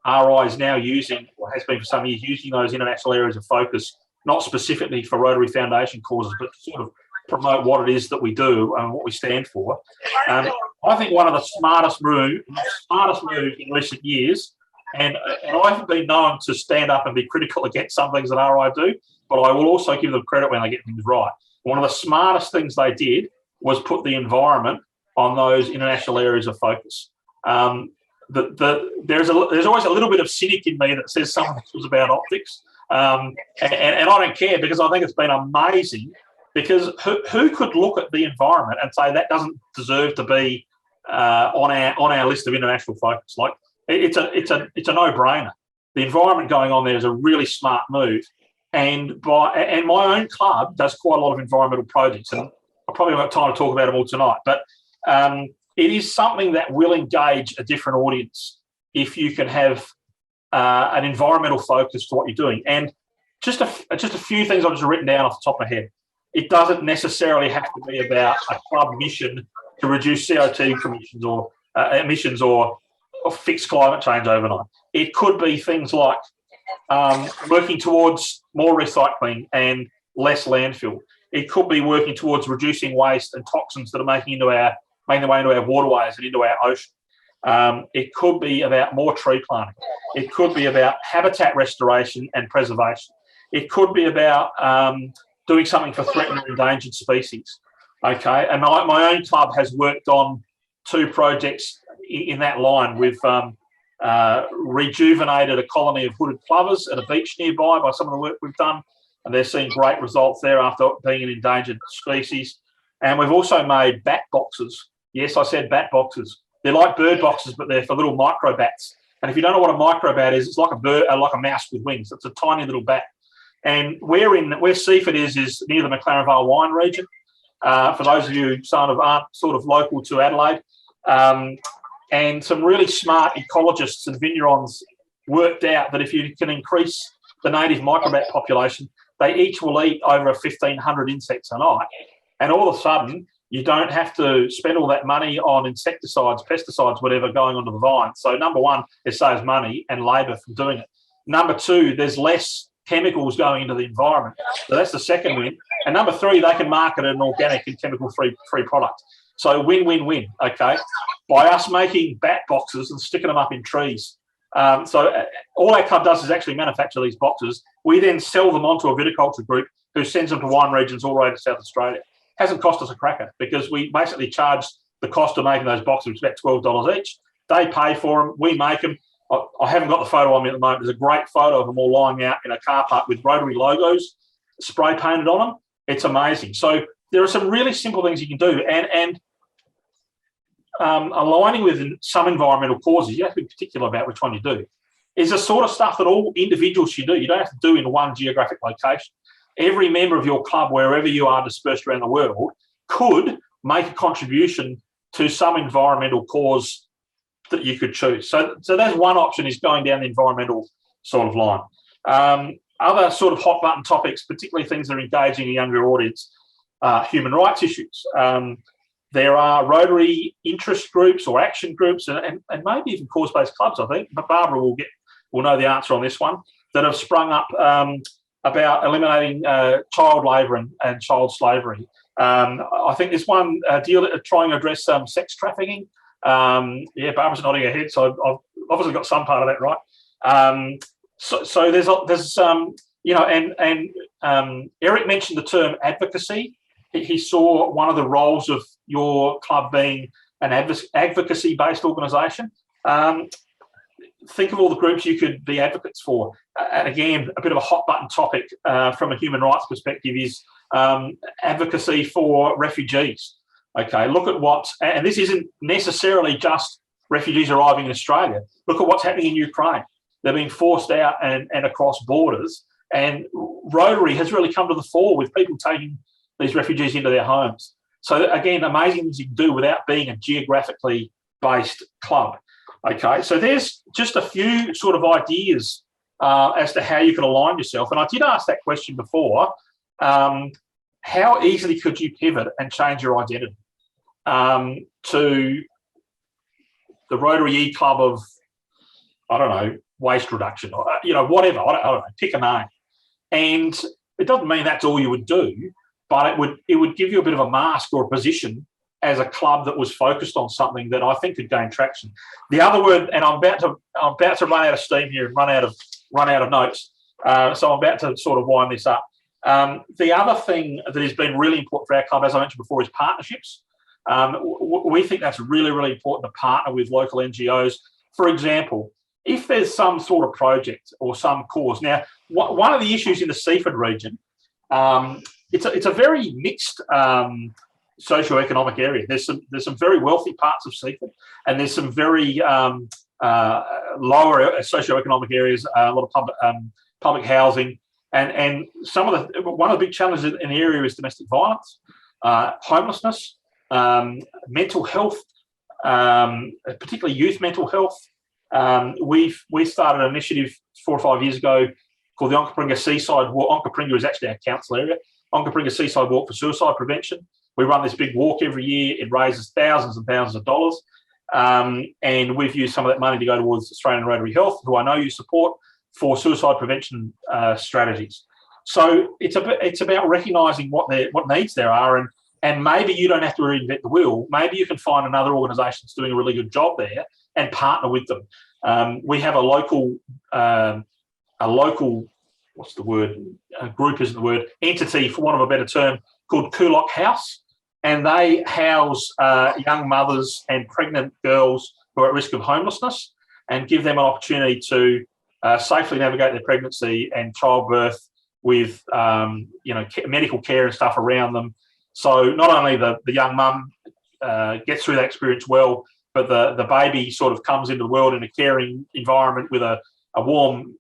S3: RI is now using, or has been for some years, using those international areas of focus, not specifically for Rotary Foundation causes, but to sort of promote what it is that we do and what we stand for. I think one of the smartest moves in recent years, and I haven't been known to stand up and be critical against some things that RI do, but I will also give them credit when they get things right. One of the smartest things they did was put the environment on those international areas of focus. There's always a little bit of cynic in me that says some of this was about optics, and I don't care, because I think it's been amazing. Because who could look at the environment and say that doesn't deserve to be on our list of international focus? Like it's a no-brainer. The environment going on there is a really smart move, and my own club does quite a lot of environmental projects, and I probably won't have time to talk about them all tonight, but it is something that will engage a different audience if you can have an environmental focus to what you're doing. And just a few things I've just written down off the top of my head. It doesn't necessarily have to be about a club mission to reduce CO2 emissions or fix climate change overnight. It could be things like working towards more recycling and less landfill. It could be working towards reducing waste and toxins that are making their way into our waterways and into our ocean. It could be about more tree planting. It could be about habitat restoration and preservation. It could be about doing something for threatened or endangered species. Okay, and my own club has worked on 2 projects in that line. We've rejuvenated a colony of hooded plovers at a beach nearby by some of the work we've done, and they're seeing great results there after being an endangered species. And we've also made bat boxes. Yes, I said bat boxes. They're like bird boxes, but they're for little micro bats. And if you don't know what a micro bat is, it's like a bird, like a mouse with wings. It's a tiny little bat. And where Seaford is near the McLaren Vale wine region. For those of you who aren't sort of local to Adelaide, and some really smart ecologists and vignerons worked out that if you can increase the native microbat population, they each will eat over 1,500 insects a night. And all of a sudden, you don't have to spend all that money on insecticides, pesticides, whatever, going onto the vine. So number one, it saves money and labour from doing it. Number two, there's less chemicals going into the environment. So that's the second win. And number three, they can market an organic and chemical-free product. So win-win-win, okay? By us making bat boxes and sticking them up in trees. So all our club does is actually manufacture these boxes. We then sell them onto a viticulture group who sends them to wine regions all over South Australia. Hasn't cost us a cracker because we basically charge the cost of making those boxes, which is about $12 each. They pay for them. We make them. I haven't got the photo on me at the moment. There's a great photo of them all lying out in a car park with Rotary logos spray painted on them. It's amazing. So there are some really simple things you can do, and aligning with some environmental causes. You have to be particular about which one you do. Is the sort of stuff that all individuals should do. You don't have to do in one geographic location. Every member of your club, wherever you are dispersed around the world, could make a contribution to some environmental cause that you could choose. So that's one option, is going down the environmental sort of line. Other sort of hot button topics, particularly things that are engaging a younger audience, human rights issues. There are Rotary interest groups or action groups, and maybe even cause-based clubs, I think, but Barbara will know the answer on this one, that have sprung up about eliminating child labour and child slavery. I think there's one deal trying to address sex trafficking. Barbara's nodding her head, so I've obviously got some part of that right. So there's Eric mentioned the term advocacy. He saw one of the roles of your club being an advocacy-based organisation. think of all the groups you could be advocates for. And again, a bit of a hot button topic from a human rights perspective is advocacy for refugees. Okay, look at and this isn't necessarily just refugees arriving in Australia. Look at what's happening in Ukraine. They're being forced out and across borders. And Rotary has really come to the fore with people taking these refugees into their homes. So again, amazing things you can do without being a geographically based club. Okay, so there's just a few sort of ideas as to how you can align yourself. And I did ask that question before. How easily could you pivot and change your identity to the Rotary E Club of, I don't know, waste reduction, or, whatever, I don't know, pick a name. And it doesn't mean that's all you would do, but it would give you a bit of a mask or a position as a club that was focused on something that I think could gain traction. The other word, and I'm about to run out of steam here and run out of notes, so I'm about to sort of wind this up. The other thing that has been really important for our club, as I mentioned before, is partnerships. We think that's really, really important to partner with local NGOs. For example, if there's some sort of project or some cause. Now, one of the issues in the Seaford region, it's a very mixed socioeconomic area. There's some very wealthy parts of Seaford, and there's some very lower socioeconomic areas, a lot of public housing, and one of the big challenges in the area is domestic violence, homelessness, mental health, particularly youth mental health. We started an initiative 4 or 5 years ago called the Onkaparinga Seaside Walk. Onkaparinga is actually our council area. Onkaparinga Seaside Walk for Suicide Prevention. We run this big walk every year. It raises thousands and thousands of dollars. And we've used some of that money to go towards Australian Rotary Health, who I know you support, for suicide prevention strategies. So it's about recognising what needs there are, and maybe you don't have to reinvent the wheel. Maybe you can find another organisation that's doing a really good job there and partner with them. We have a local, what's the word? Group isn't the word. Entity, for want of a better term, called Coolock House, and they house young mothers and pregnant girls who are at risk of homelessness, and give them an opportunity to safely navigate their pregnancy and childbirth with medical care and stuff around them. So not only the young mum gets through that experience well, but the baby sort of comes into the world in a caring environment with a warm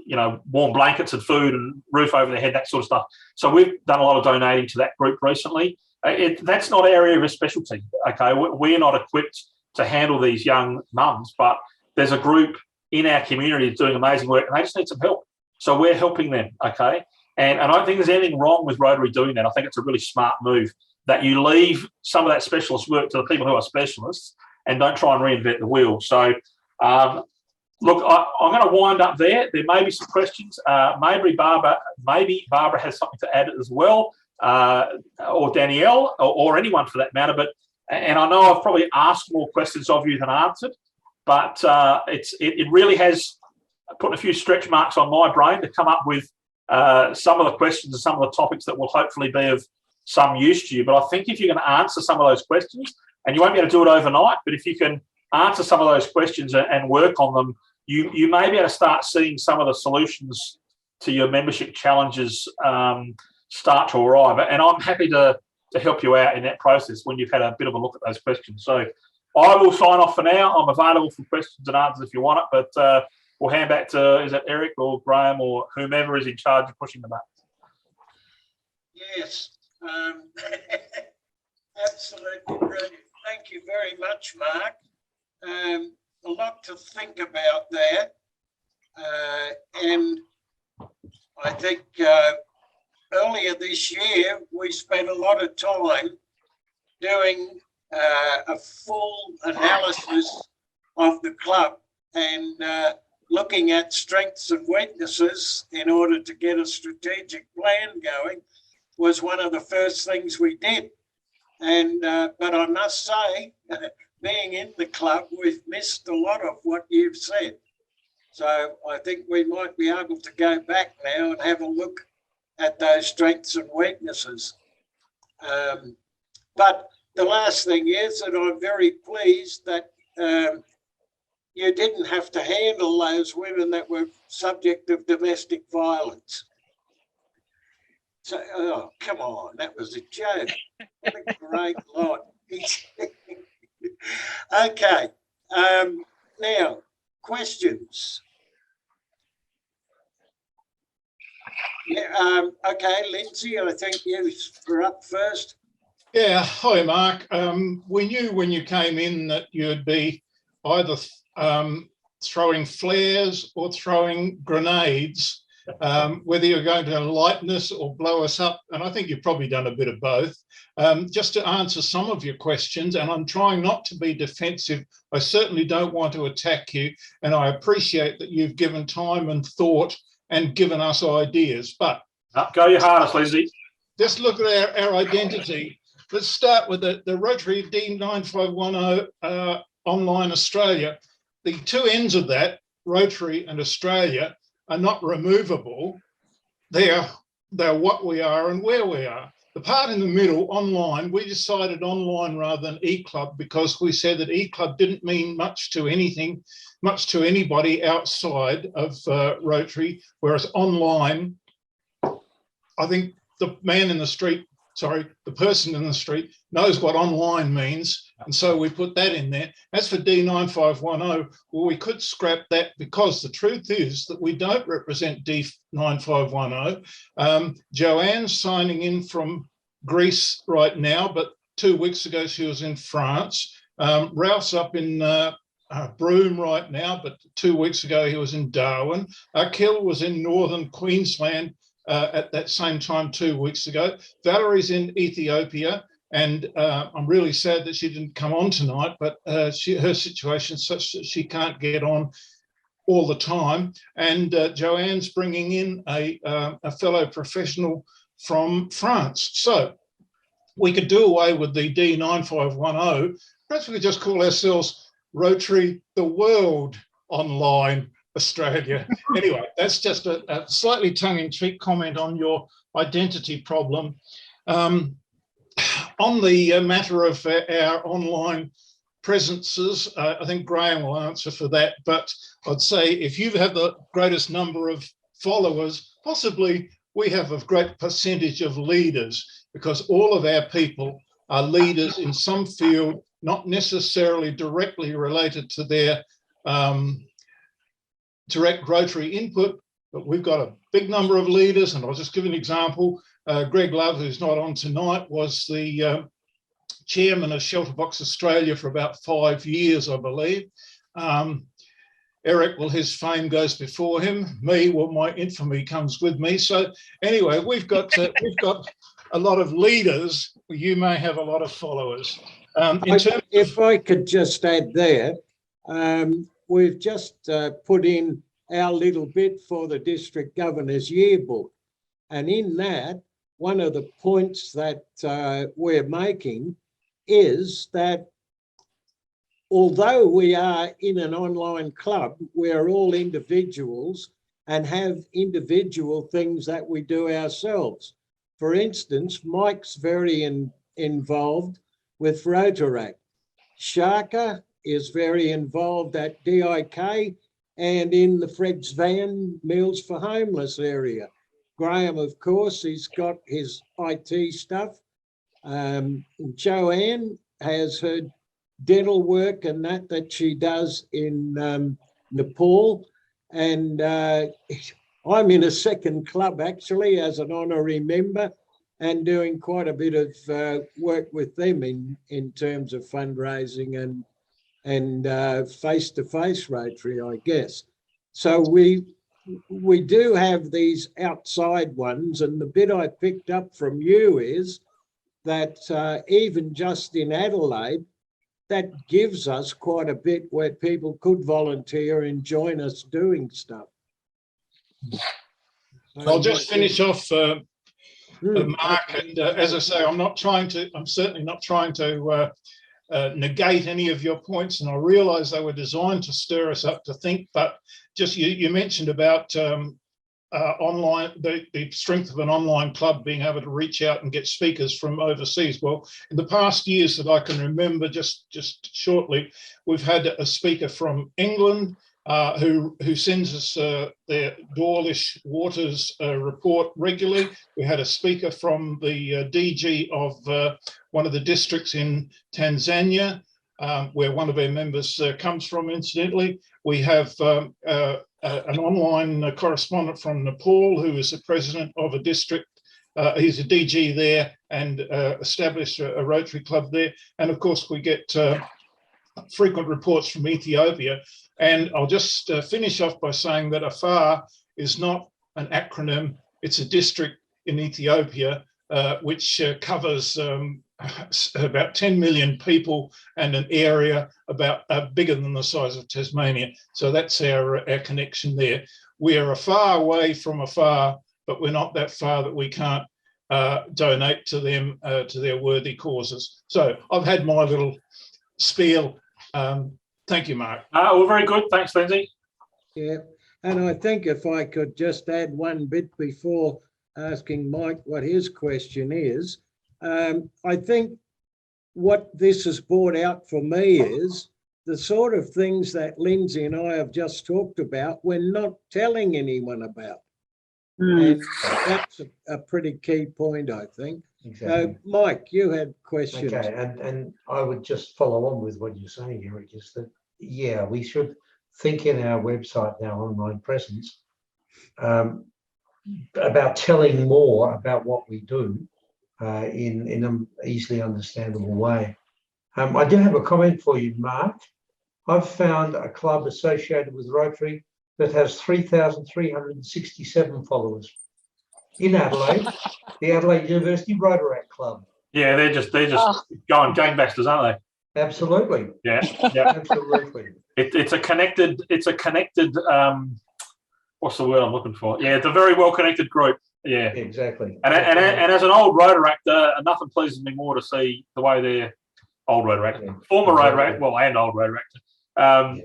S3: blankets and food and roof over their head, that sort of stuff. So we've done a lot of donating to that group recently. That's not our area of specialty. Okay, we're not equipped to handle these young mums, but there's a group in our community that's doing amazing work, and they just need some help. So we're helping them. Okay, and I don't think there's anything wrong with Rotary doing that. I think it's a really smart move that you leave some of that specialist work to the people who are specialists and don't try and reinvent the wheel. So, look, I'm going to wind up there. There may be some questions. Maybe Barbara has something to add as well, or Danielle, or anyone for that matter. And I know I've probably asked more questions of you than answered, but it really has put a few stretch marks on my brain to come up with some of the questions and some of the topics that will hopefully be of some use to you. But I think if you're going to answer some of those questions, and you won't be able to do it overnight, but if you can answer some of those questions and work on them, you may be able to start seeing some of the solutions to your membership challenges start to arrive. And I'm happy to help you out in that process when you've had a bit of a look at those questions. So I will sign off for now. I'm available for questions and answers if you want it, but we'll hand back to, is it Eric or Graham or whomever is in charge of pushing the buttons?
S1: Yes, absolutely brilliant. Thank you very much, Mark. A lot to think about there. And I think earlier this year, we spent a lot of time doing a full analysis of the club and looking at strengths and weaknesses in order to get a strategic plan going was one of the first things we did. And but I must say, being in the club, we've missed a lot of what you've said. So I think we might be able to go back now and have a look at those strengths and weaknesses. But the last thing is that I'm very pleased that you didn't have to handle those women that were subject of domestic violence. So, oh, come on, that was a joke. What a great lot. Okay, now, questions? Yeah, okay, Lindsay, I think you were up first.
S4: Yeah, hi, Mark. We knew when you came in that you'd be either throwing flares or throwing grenades, whether you're going to enlighten us or blow us up. And I think you've probably done a bit of both. Just to answer some of your questions, and I'm trying not to be defensive. I certainly don't want to attack you. And I appreciate that you've given time and thought and given us ideas. But
S3: Go your hardest, Lindsay.
S4: just look at our identity. Let's start with the Rotary D9510 Online Australia. The two ends of that, Rotary and Australia, are not removable. They're what we are and where we are. The part in the middle, online, we decided online rather than e-club because we said that e-club didn't mean much to anything, much to anybody outside of Rotary, whereas online, I think the man in the street, the person in the street knows what online means. And so we put that in there. As for D9510, well, we could scrap that because the truth is that we don't represent D9510. Joanne's signing in from Greece right now, but 2 weeks ago she was in France. Ralph's up in Broome right now, but 2 weeks ago he was in Darwin. Akil was in northern Queensland at that same time 2 weeks ago. Valerie's in Ethiopia, and I'm really sad that she didn't come on tonight, but her situation is such that she can't get on all the time. And Joanne's bringing in a fellow professional from France. So we could do away with the D9510. Perhaps we could just call ourselves Rotary the World Online Australia. Anyway, that's just a slightly tongue-in-cheek comment on your identity problem. On the matter of our online presences, I think Graham will answer for that, but I'd say if you have the greatest number of followers, possibly we have a great percentage of leaders, because all of our people are leaders in some field, not necessarily directly related to their direct Rotary input, but we've got a big number of leaders. And I'll just give an example. Greg Love, who's not on tonight, was the chairman of Shelterbox Australia for about 5 years, I believe. Eric, well, his fame goes before him. Me, well, my infamy comes with me. So anyway, we've got a lot of leaders. You may have a lot of followers.
S1: If I could just add there, we've just put in our little bit for the District Governor's Yearbook. And in that, one of the points that we're making is that although we are in an online club, we're all individuals and have individual things that we do ourselves. For instance, Mike's very involved with Rotaract. Sharka is very involved at DIK and in the Fred's Van Meals for Homeless area. Graham, of course, he's got his IT stuff. Joanne has her dental work and that she does in Nepal. And I'm in a second club actually as an honorary member and doing quite a bit of work with them in terms of fundraising and face-to-face Rotary, I guess. So we do have these outside ones, and the bit I picked up from you is that even just in Adelaide, that gives us quite a bit where people could volunteer and join us doing stuff.
S4: I'll just finish off, Mark, and as I say, I'm certainly not trying to negate any of your points, and I realise they were designed to stir us up to think, but just you mentioned about online, the strength of an online club being able to reach out and get speakers from overseas. Well, in the past years that I can remember, just shortly, we've had a speaker from England who sends us their Dawlish Waters report regularly. We had a speaker from the DG of one of the districts in Tanzania, where one of our members comes from, incidentally. We have an online correspondent from Nepal who is the president of a district. He's a DG there and established a Rotary Club there. And of course, we get frequent reports from Ethiopia. And I'll just finish off by saying that AFAR is not an acronym. It's a district in Ethiopia, which covers about 10 million people and an area about bigger than the size of Tasmania. So that's our connection there. We are a far away from AFAR, but we're not that far that we can't donate to them, to their worthy causes. So I've had my little spiel. Thank you, Mark.
S3: Well, very good. Thanks, Lindsay.
S1: Yeah, and I think if I could just add one bit before asking Mike what his question is, I think what this has brought out for me is the sort of things that Lindsay and I have just talked about, we're not telling anyone about. And that's a pretty key point, I think.
S5: Exactly.
S1: Mike, you had questions.
S5: Okay, and I would just follow on with what you're saying, Eric, is that, yeah, we should think in our website, our online presence, about telling more about what we do in an easily understandable way. I do have a comment for you, Mark. I've found a club associated with Rotary that has 3,367 followers in Adelaide, the Adelaide University Rotaract Club.
S3: Yeah, they're just going gangbusters, aren't
S5: they? Absolutely.
S3: Yeah,
S5: absolutely.
S3: It's a connected. What's the word I'm looking for? Yeah, it's a very well connected group. Yeah,
S5: exactly.
S3: And as an old Rotaractor, nothing pleases me more to see the way they're old Rotaractor, former Rotaractor, well, and old Rotaractor.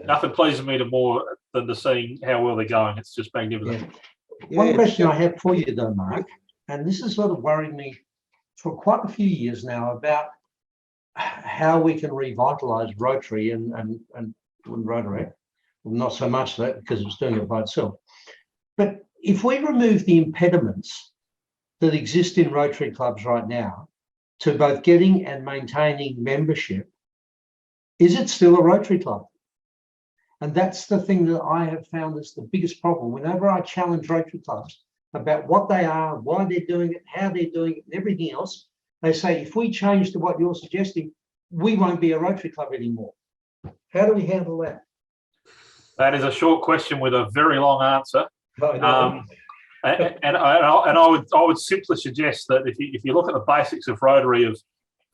S3: Nothing pleases me more than to see how well they're going. It's just magnificent.
S5: Yeah. One question I have for you, though, Mark, and this has sort of worried me for quite a few years now about how we can revitalise Rotary and Rotaract. Well, not so much that because it's doing it by itself. But if we remove the impediments that exist in Rotary clubs right now to both getting and maintaining membership, is it still a Rotary club? And that's the thing that I have found is the biggest problem. Whenever I challenge Rotary clubs about what they are, why they're doing it, how they're doing it, and everything else, they say, if we change to what you're suggesting, we won't be a Rotary club anymore. How do we handle that?
S3: That is a short question with a very long answer. And I would simply suggest that if you look at the basics of Rotary, of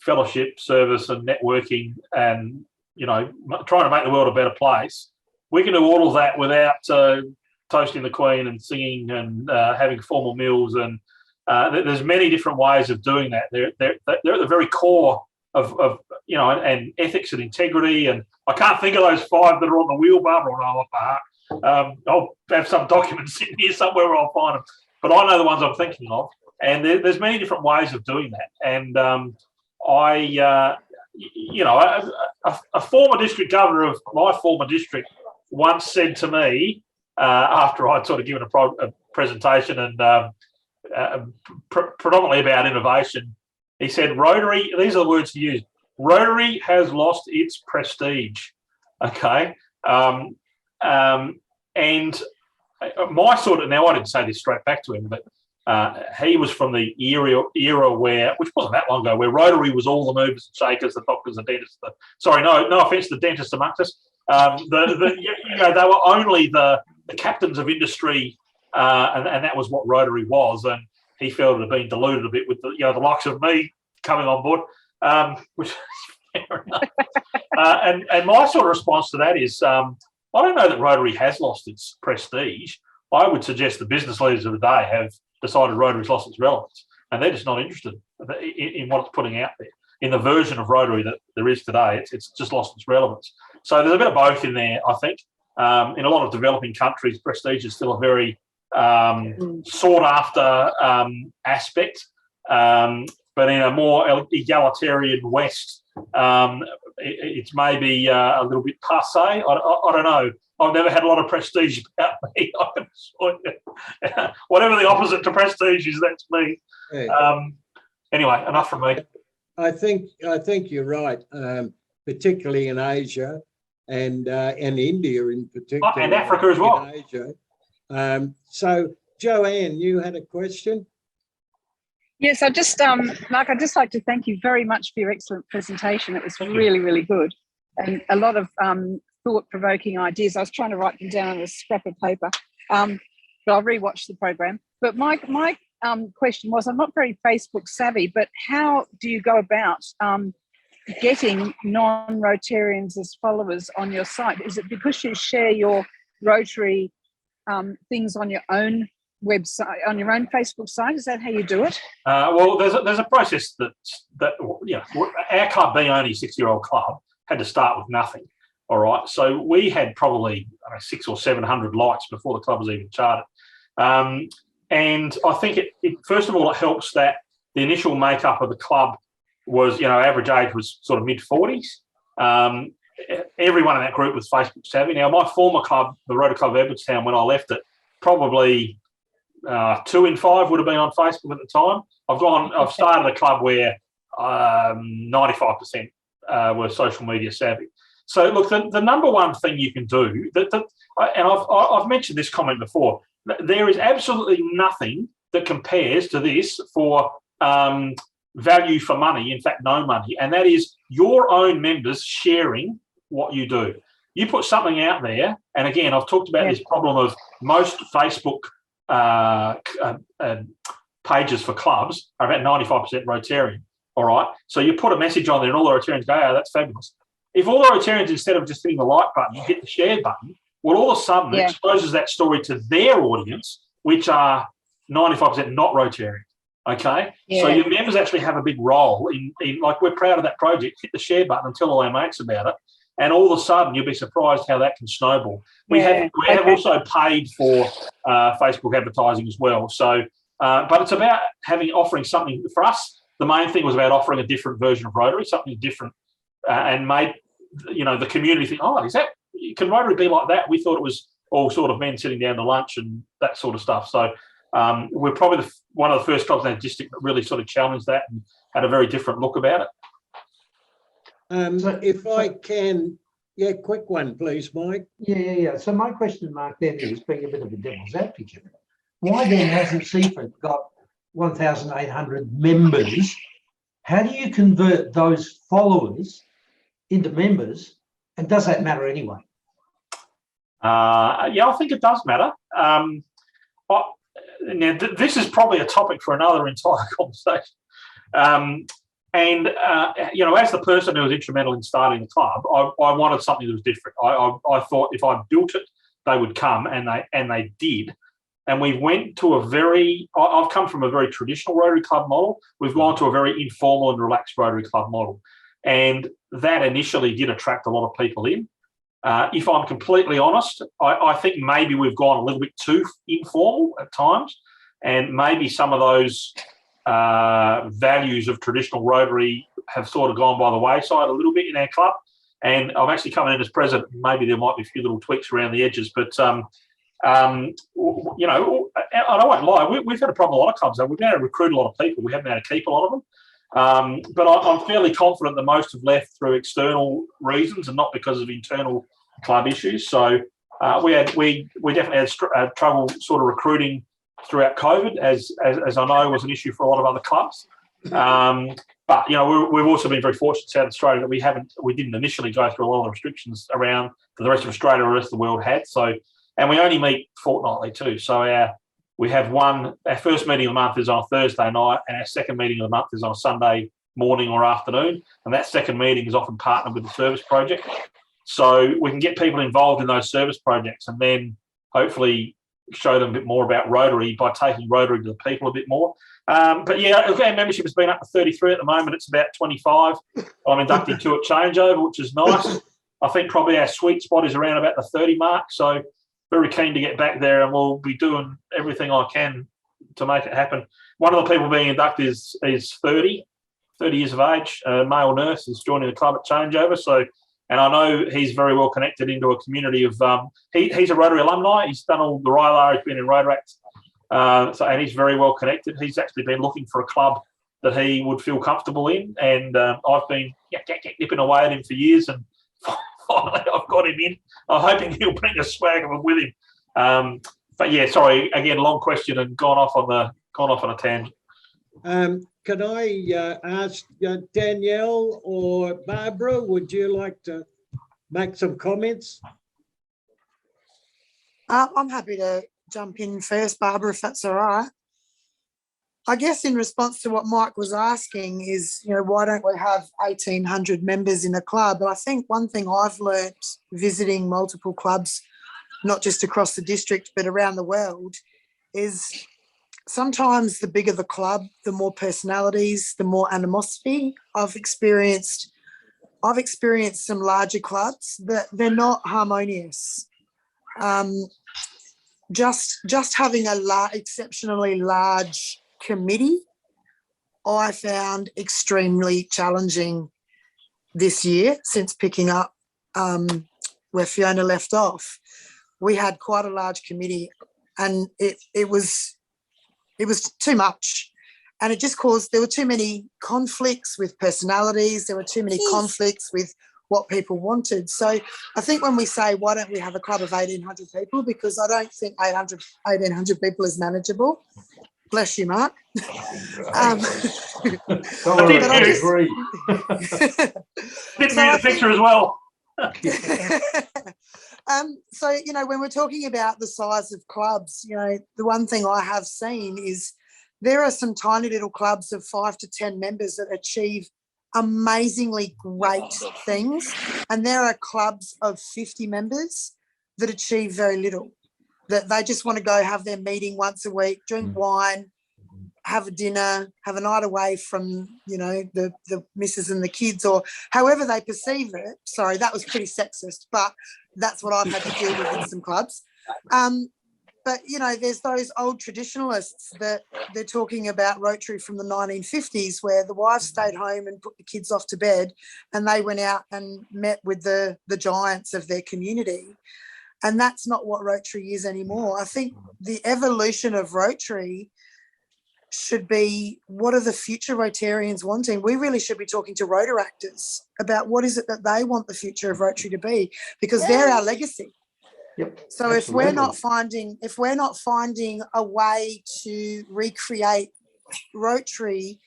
S3: fellowship, service, and networking, and trying to make the world a better place, we can do all of that without toasting the Queen and singing and having formal meals. And there's many different ways of doing that. They're at the very core of and ethics and integrity. And I can't think of those 5 that are on the wheel, Barbara, or off by heart. I'll have some documents sitting here somewhere where I'll find them. But I know the ones I'm thinking of. And there's many different ways of doing that. And a former district governor of my former district once said to me, after I'd sort of given a presentation and predominantly about innovation, he said, Rotary, these are the words he used, Rotary has lost its prestige. Okay. And my sort of, now I didn't say this straight back to him, but he was from the era where, which wasn't that long ago, where Rotary was all the movers and shakers, the doctors, the dentists. No offence to the dentists amongst us. They were only the captains of industry, and that was what Rotary was. And he felt it had been diluted a bit with the likes of me coming on board, which is fair enough. And my sort of response to that is, I don't know that Rotary has lost its prestige. I would suggest the business leaders of the day have decided Rotary's lost its relevance, and they're just not interested in what it's putting out there. In the version of Rotary that there is today, it's just lost its relevance. So there's a bit of both in there, I think. In a lot of developing countries, prestige is still a very sought after aspect, but in a more egalitarian West, it's maybe a little bit passe. I don't know. I've never had a lot of prestige about me. Whatever the opposite to prestige is, that's me.
S1: Yeah.
S3: Anyway, enough from me.
S1: I think you're right, particularly in Asia and India in particular.
S3: And Africa as well.
S1: In Asia. So, Joanne, you had a question?
S6: Yes, I just, Mark, I'd just like to thank you very much for your excellent presentation. It was really, really good, and a lot of thought-provoking ideas. I was trying to write them down on a scrap of paper, but I'll rewatch the program. But my question was, I'm not very Facebook savvy, but how do you go about getting non-Rotarians as followers on your site? Is it because you share your Rotary things on your own website, on your own Facebook site? Is that how you do it?
S3: Well, there's a process that our club, being only a 60-year-old club, had to start with nothing. All right, so we had probably 600 or 700 likes before the club was even chartered, and I think it first of all, it helps that the initial makeup of the club was, average age was sort of mid-40s. Everyone in that group was Facebook savvy. Now, my former club, the Rotary Club of Edwardstown, when I left it, probably 2 in 5 would have been on Facebook at the time. I've started a club where 95% were social media savvy. So, look, the number one thing you can do, and I've mentioned this comment before, there is absolutely nothing that compares to this for value for money, in fact, no money, and that is your own members sharing what you do. You put something out there, and again, I've talked about this problem of most Facebook pages for clubs are about 95% Rotarian, all right? So you put a message on there and all the Rotarians go, oh, that's fabulous. If all the Rotarians, instead of just hitting the like button, you hit the share button, well, all of a sudden it exposes that story to their audience, which are 95% not Rotarian, okay? Yeah. So your members actually have a big role in, like, we're proud of that project, hit the share button and tell all our mates about it, and all of a sudden you'll be surprised how that can snowball. We have also paid for Facebook advertising as well. So, but it's about offering something for us. The main thing was about offering a different version of Rotary, something different, and made the community think, oh, can Rotary be like that? We thought it was all sort of men sitting down to lunch and that sort of stuff. So we're probably one of the first clubs in our district that really sort of challenged that and had a very different look about it.
S1: If I can, quick one, please, Mike.
S5: Yeah. So my question, Mark, then is, being a bit of a devil's advocate, why then hasn't CFIT got 1,800 members? How do you convert those followers into members, and does that matter anyway?
S3: I think it does matter. Now, this is probably a topic for another entire conversation. As the person who was instrumental in starting the club, I wanted something that was different. I thought if I built it, they would come, and they did. And we went to I've come from a very traditional Rotary Club model. We've gone to a very informal and relaxed Rotary Club model. And that initially did attract a lot of people in. If I'm completely honest, I think maybe we've gone a little bit too informal at times, and maybe some of those values of traditional Rotary have sort of gone by the wayside a little bit in our club. And I'm actually coming in as president. Maybe there might be a few little tweaks around the edges, but and I won't lie, we've had a problem with a lot of clubs. We've been able to recruit a lot of people. We haven't been able to keep a lot of them. But I'm fairly confident that most have left through external reasons and not because of internal club issues. So we definitely had trouble sort of recruiting throughout COVID, as I know was an issue for a lot of other clubs. But we've also been very fortunate in South Australia that we didn't initially go through a lot of the restrictions around that the rest of Australia or the rest of the world had. So, and we only meet fortnightly too. So we have our first meeting of the month is on a Thursday night, and our second meeting of the month is on a Sunday morning or afternoon. And that second meeting is often partnered with the service project. So we can get people involved in those service projects and then hopefully show them a bit more about Rotary by taking Rotary to the people a bit more. But our membership has been up to 33 at the moment. It's about 25. I'm inducting two at changeover, which is nice. I think probably our sweet spot is around about the 30 mark. So very keen to get back there, and we'll be doing everything I can to make it happen. One of the people being inducted is 30 years of age, a male nurse, is joining the club at changeover. So, and I know he's very well connected into a community of, he's a Rotary alumni. He's done all the RILA, he's been in Rotaract. And he's very well connected. He's actually been looking for a club that he would feel comfortable in. And I've been nipping away at him for years, and finally I've got him in. I'm hoping he'll bring a swag of him with him. But yeah, sorry, again, long question and gone off on a tangent.
S1: Can I ask Danielle or Barbara, would you like to make some comments?
S2: I'm happy to jump in first, Barbara, if that's all right. I guess in response to what Mike was asking is, why don't we have 1,800 members in a club? And I think one thing I've learnt visiting multiple clubs, not just across the district, but around the world, is sometimes the bigger the club, the more personalities, the more animosity. I've experienced some larger clubs that they're not harmonious. Just having a exceptionally large committee, I found extremely challenging this year since picking up where Fiona left off. We had quite a large committee, and it was too much, and it just caused, there were too many conflicts with personalities, there were too many conflicts with what people wanted. So I think when we say, why don't we have a club of 1,800 people, because I don't think 1,800 people is manageable. Bless you, Mark.
S3: I agree. Didn't need a picture as well.
S2: So, when we're talking about the size of clubs, the one thing I have seen is there are some tiny little clubs of 5 to 10 members that achieve amazingly great things. And there are clubs of 50 members that achieve very little, that they just want to go have their meeting once a week, drink wine, have a dinner, have a night away from, the missus and the kids, or however they perceive it. Sorry, that was pretty sexist, but that's what I've had to deal with in some clubs. But, there's those old traditionalists that they're talking about Rotary from the 1950s, where the wives stayed home and put the kids off to bed, and they went out and met with the giants of their community. And that's not what Rotary is anymore. I think the evolution of Rotary should be, what are the future Rotarians wanting? We really should be talking to Rotaractors about what is it that they want the future of Rotary to be, because they're our legacy.
S5: Yep,
S2: so
S5: absolutely.
S2: if we're not finding a way to recreate Rotary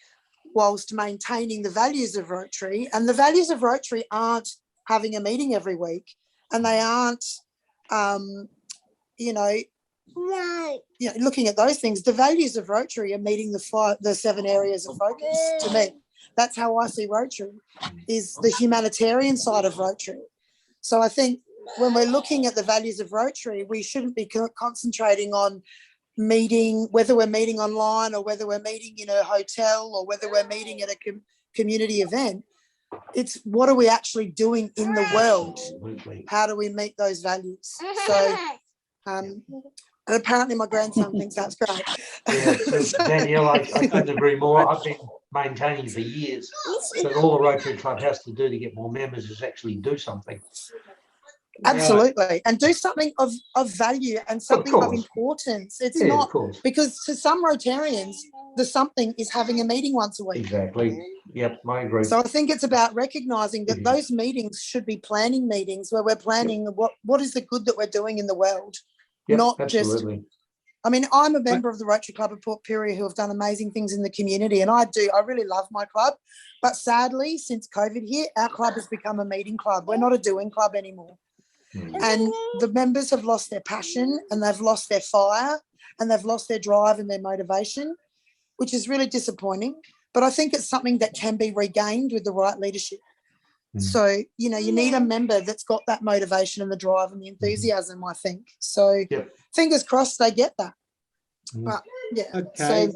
S2: whilst maintaining the values of Rotary, and the values of Rotary aren't having a meeting every week, and they aren't looking at those things. The values of Rotary are meeting the 7 areas of focus. To me, that's how I see Rotary, is the humanitarian side of Rotary. So I think when we're looking at the values of Rotary, we shouldn't be concentrating on meeting, whether we're meeting online or whether we're meeting in a hotel or whether we're meeting at a community event. It's what are we actually doing in the world? How do we meet those values? So apparently my grandson thinks that's great.
S5: Yeah, Danielle, I couldn't agree more. I've been maintaining for years that all the Rotary Club has to do to get more members is actually do something.
S2: Absolutely. Right. And do something of value and something of importance. It's not, because to some Rotarians, the something is having a meeting once a week.
S5: Exactly. Yep, I agree.
S2: So I think it's about recognising that those meetings should be planning meetings where we're planning what is the good that we're doing in the world.
S5: Yep,
S2: not
S5: absolutely.
S2: just, I mean, I'm a member of the Rotary Club of Port Pirie who have done amazing things in the community, and I really love my club. But sadly, since COVID hit, our club has become a meeting club. We're not a doing club anymore. And the members have lost their passion, and they've lost their fire, and they've lost their drive and their motivation, which is really disappointing. But I think it's something that can be regained with the right leadership. So, you need a member that's got that motivation and the drive and the enthusiasm, I think. So fingers crossed they get that. But so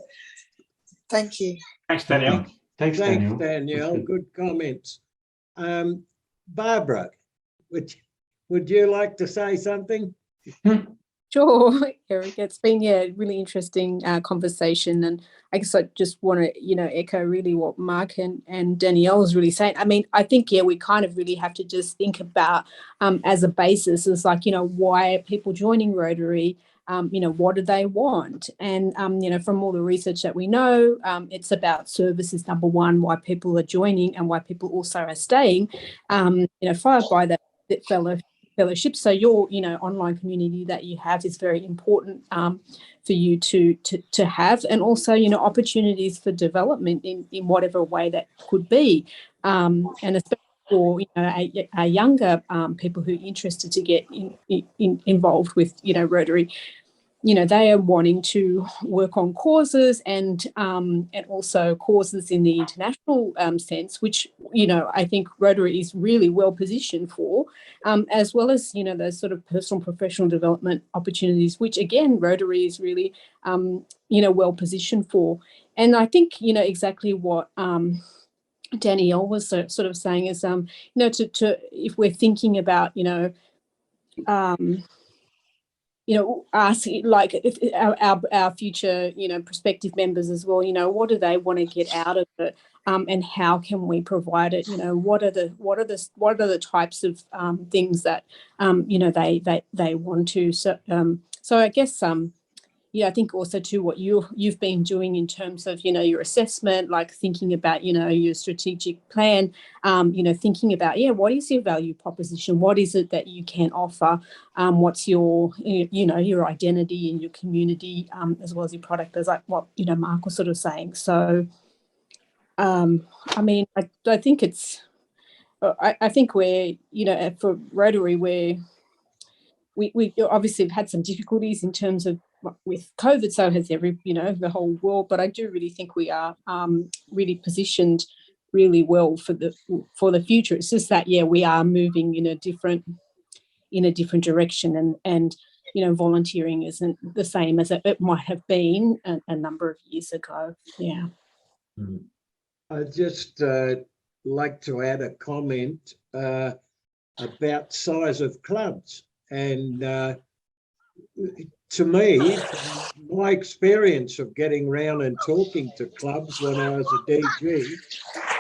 S2: thank you.
S3: Thanks, Danielle.
S5: Thanks,
S1: Danielle. Good comments. Barbara, would you like to say something?
S7: Sure, Eric. It's been a really interesting conversation, and I guess I just want to echo really what Mark and Danielle was really saying. I mean, I think we kind of really have to just think about as a basis is like why are people joining Rotary? What do they want? And from all the research that we know, it's about services, number one, why people are joining and why people also are staying. Followed by that fellowship. So your online community that you have is very important for you to have, and also opportunities for development in whatever way that could be, and especially for our younger people who are interested to get involved with Rotary. They are wanting to work on causes and also causes in the international sense, which, I think Rotary is really well positioned for, as well as, those sort of personal professional development opportunities, which again, Rotary is really, well positioned for. And I think, exactly what Danielle was sort of saying is, to if we're thinking about, ask like if our future, prospective members as well, what do they want to get out of it, and how can we provide it? What are the types of things that they want to. So I guess I think also too what you've been doing in terms of your assessment, like thinking about your strategic plan, thinking about what is your value proposition, what is it that you can offer, what's your your identity in your community, as well as your product, as like what Mark was sort of saying. So I mean I think it's I think we're for Rotary we obviously have had some difficulties in terms of with COVID, so has the whole world. But I do really think we are really positioned really well for the future. It's just that we are moving in a different direction, and volunteering isn't the same as it might have been a number of years ago. Yeah.
S1: I'd just like to add a comment about size of clubs. And to me, from my experience of getting around and talking to clubs when I was a DG,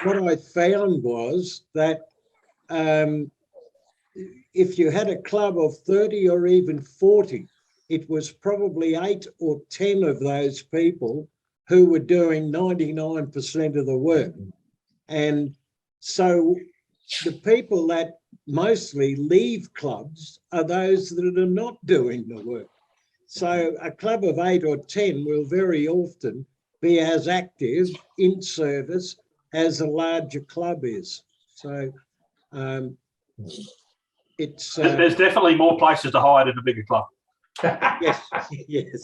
S1: what I found was that if you had a club of 30 or even 40, it was probably 8 or 10 of those people who were doing 99% of the work. And so the people that mostly leave clubs are those that are not doing the work. So a club of 8 or 10 will very often be as active in service as a larger club is. So it's
S3: there's definitely more places to hide in a bigger club.
S1: yes,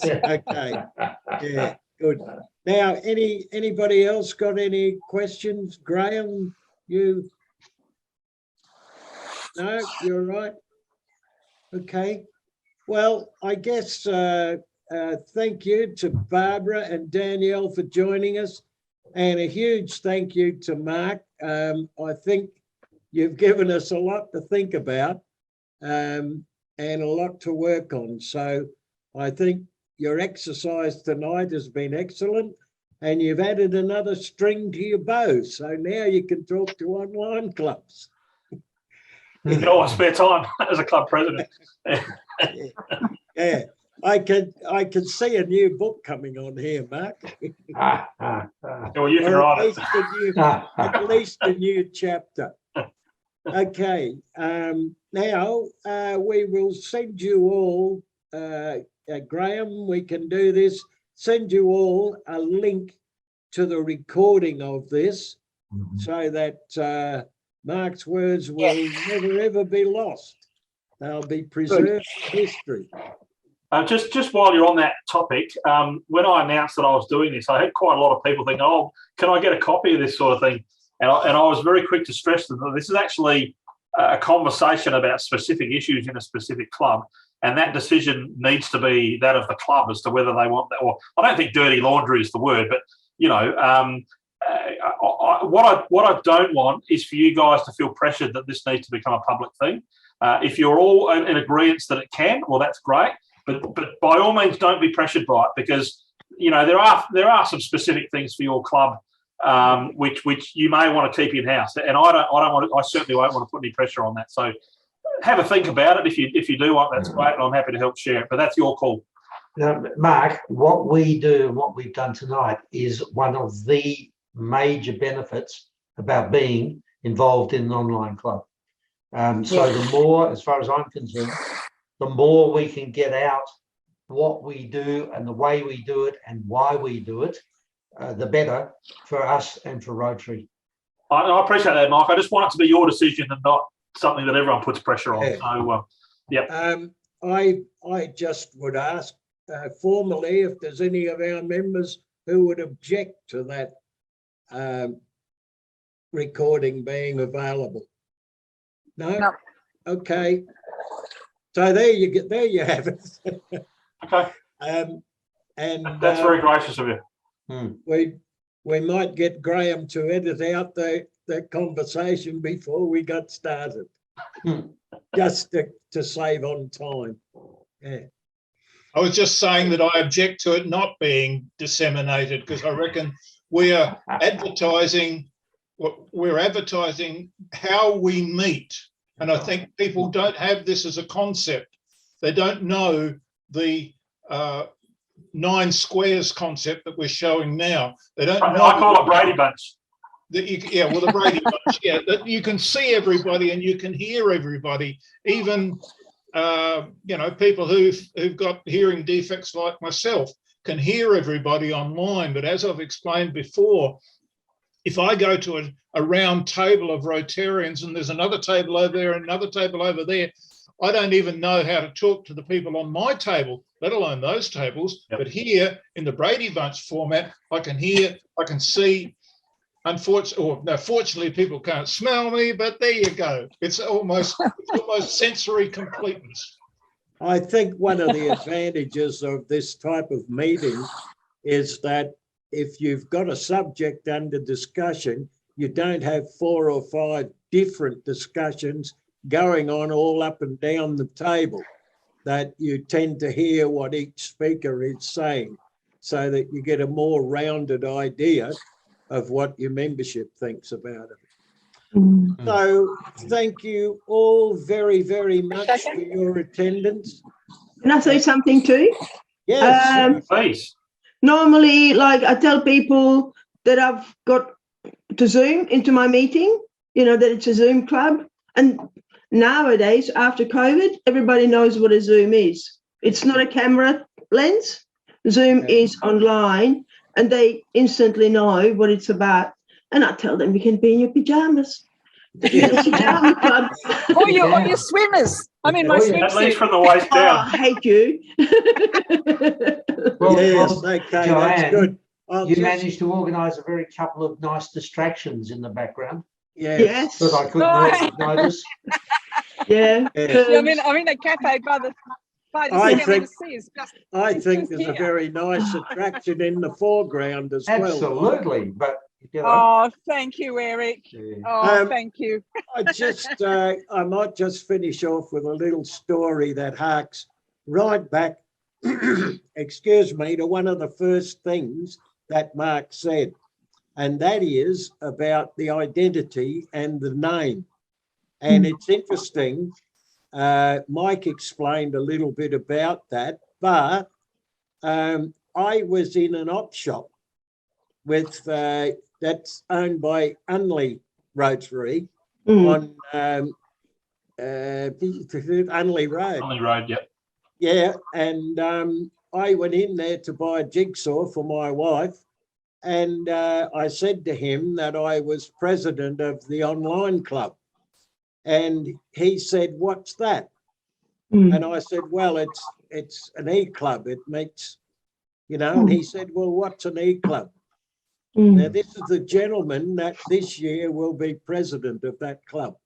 S1: okay, yeah, good. Now, anybody else got any questions? Graham, you? No, you're right. Okay. Well, I guess thank you to Barbara and Danielle for joining us, and a huge thank you to Mark. I think you've given us a lot to think about and a lot to work on. So I think your exercise tonight has been excellent, and you've added another string to your bow. So now you can talk to online clubs.
S3: You can always spare time as a club president.
S1: Yeah. I could see a new book coming on here, Mark.
S3: Well, you can write it.
S1: At least a new chapter. Okay. Now we will send you all, Graham, we can do this, send you all a link to the recording of this so that Mark's words will never, ever be lost. They'll be preserved in history.
S3: Just while you're on that topic, when I announced that I was doing this, I had quite a lot of people think, oh, can I get a copy of this sort of thing? And I was very quick to stress that this is actually a conversation about specific issues in a specific club, and that decision needs to be that of the club as to whether they want that. Or I don't think dirty laundry is the word, but what I don't want is for you guys to feel pressured that this needs to become a public thing. If you're all in agreement that it can, well, that's great. But by all means, don't be pressured by it, because there are some specific things for your club which you may want to keep in house, and I certainly won't want to put any pressure on that. So have a think about it. If you do want, that's great, and I'm happy to help share it. But that's your call.
S5: Now, Mark, what we do and what we've done tonight is one of the major benefits about being involved in an online club. So the more, as far as I'm concerned, the more we can get out what we do and the way we do it and why we do it, the better for us and for Rotary.
S3: I appreciate that, Mark. I just want it to be your decision and not something that everyone puts pressure on. So,
S1: I just would ask formally if there's any of our members who would object to that recording being available. No? Okay. So there you have it.
S3: Okay.
S1: And
S3: that's very gracious of you.
S1: We might get Graham to edit out the conversation before we got started, just to save on time. Yeah.
S4: I was just saying that I object to it not being disseminated, because I reckon we are advertising how we meet. And I think people don't have this as a concept. They don't know the 9 squares concept that we're showing now. They don't know.
S3: I call it Brady Bunch.
S4: The Brady Bunch. Yeah, that you can see everybody and you can hear everybody, even people who've got hearing defects like myself can hear everybody online. But as I've explained before, if I go to a round table of Rotarians and there's another table over there and another table over there, I don't even know how to talk to the people on my table, let alone those tables. Yep. But here in the Brady Bunch format, I can hear, I can see. Fortunately, people can't smell me, but there you go. It's almost sensory completeness.
S1: I think one of the advantages of this type of meeting is that if you've got a subject under discussion, you don't have 4 or 5 different discussions going on all up and down the table, that you tend to hear what each speaker is saying, so that you get a more rounded idea of what your membership thinks about it. So thank you all very, very much for your attendance.
S8: Can I say something too?
S1: Yes.
S3: Please.
S8: Normally, like I tell people that I've got to Zoom into my meeting, that it's a Zoom club. And nowadays, after COVID, everybody knows what a Zoom is. It's not a camera lens. Zoom is online, and they instantly know what it's about. And I tell them you can be in your pajamas. Pajama club.
S6: Or your swimmers. I'm in my swimsuit.
S3: At least from the waist down.
S8: I hate you.
S1: Yes, okay,
S5: Joanne,
S1: that's good.
S5: You managed to organise a very couple of nice distractions in the background.
S8: Yes.
S5: That I couldn't notice.
S8: Yeah.
S6: I'm in a cafe by the
S1: I think there's a very nice attraction in the foreground as well.
S5: Absolutely, but
S6: Oh, thank you, Eric. Oh, thank you.
S1: I might just finish off with a little story that harks right back, excuse me, to one of the first things that Mark said, and that is about the identity and the name. And it's interesting. Mike explained a little bit about that, but I was in an op shop with that's owned by Unley Rotary on Unley Road.
S3: Unley Road, yeah.
S1: Yeah, and I went in there to buy a jigsaw for my wife, and I said to him that I was president of the online club. And he said, "What's that?" And I said, "Well, it's an e-club. It makes, And he said, "Well, what's an e-club?" Now, this is the gentleman that this year will be president of that club.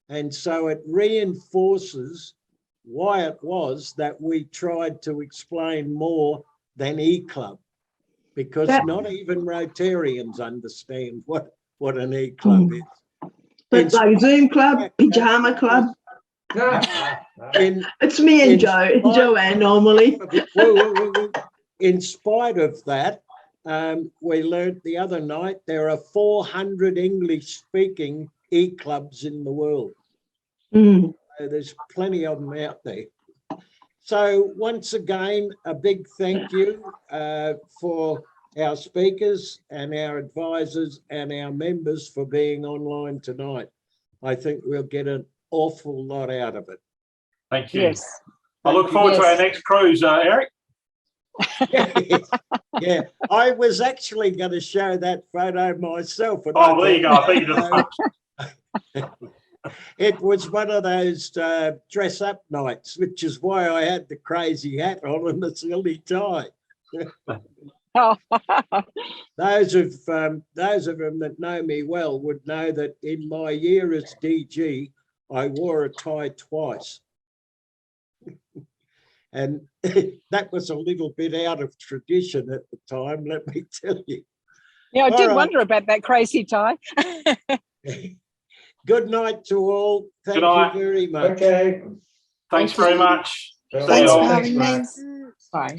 S1: And so it reinforces why it was that we tried to explain more than e-club, because not even Rotarians understand what an e-club is.
S8: But like Zoom club, pajama club,
S1: In,
S8: It's me and Joanne normally.
S1: in spite of that, we learnt the other night there are 400 English-speaking e-clubs in the world.
S8: Mm.
S1: So there's plenty of them out there. So once again, a big thank you for our speakers and our advisors and our members for being online tonight. I think we'll get an awful lot out of it.
S3: Thank you.
S6: Yes.
S3: I look forward to our
S6: Yes.
S3: next cruise, Eric.
S1: Yeah, I was actually going to show that photo myself. And
S3: Oh, there you go. I beat you to the punch.
S1: it was one of those dress-up nights, which is why I had the crazy hat on and the silly tie.
S6: Oh,
S1: Those of them that know me well would know that in my year as DG, I wore a tie twice. And that was a little bit out of tradition at the time, let me tell you.
S6: yeah, I
S1: All
S6: did
S1: right.
S6: wonder about that crazy tie.
S1: Good night to all. Thank
S3: Good night.
S1: you very much.
S5: Okay.
S3: Thanks
S6: Thank you.
S3: very much. See
S2: Thanks
S3: you
S2: for
S3: all.
S2: having me.
S5: Mark.
S7: Bye.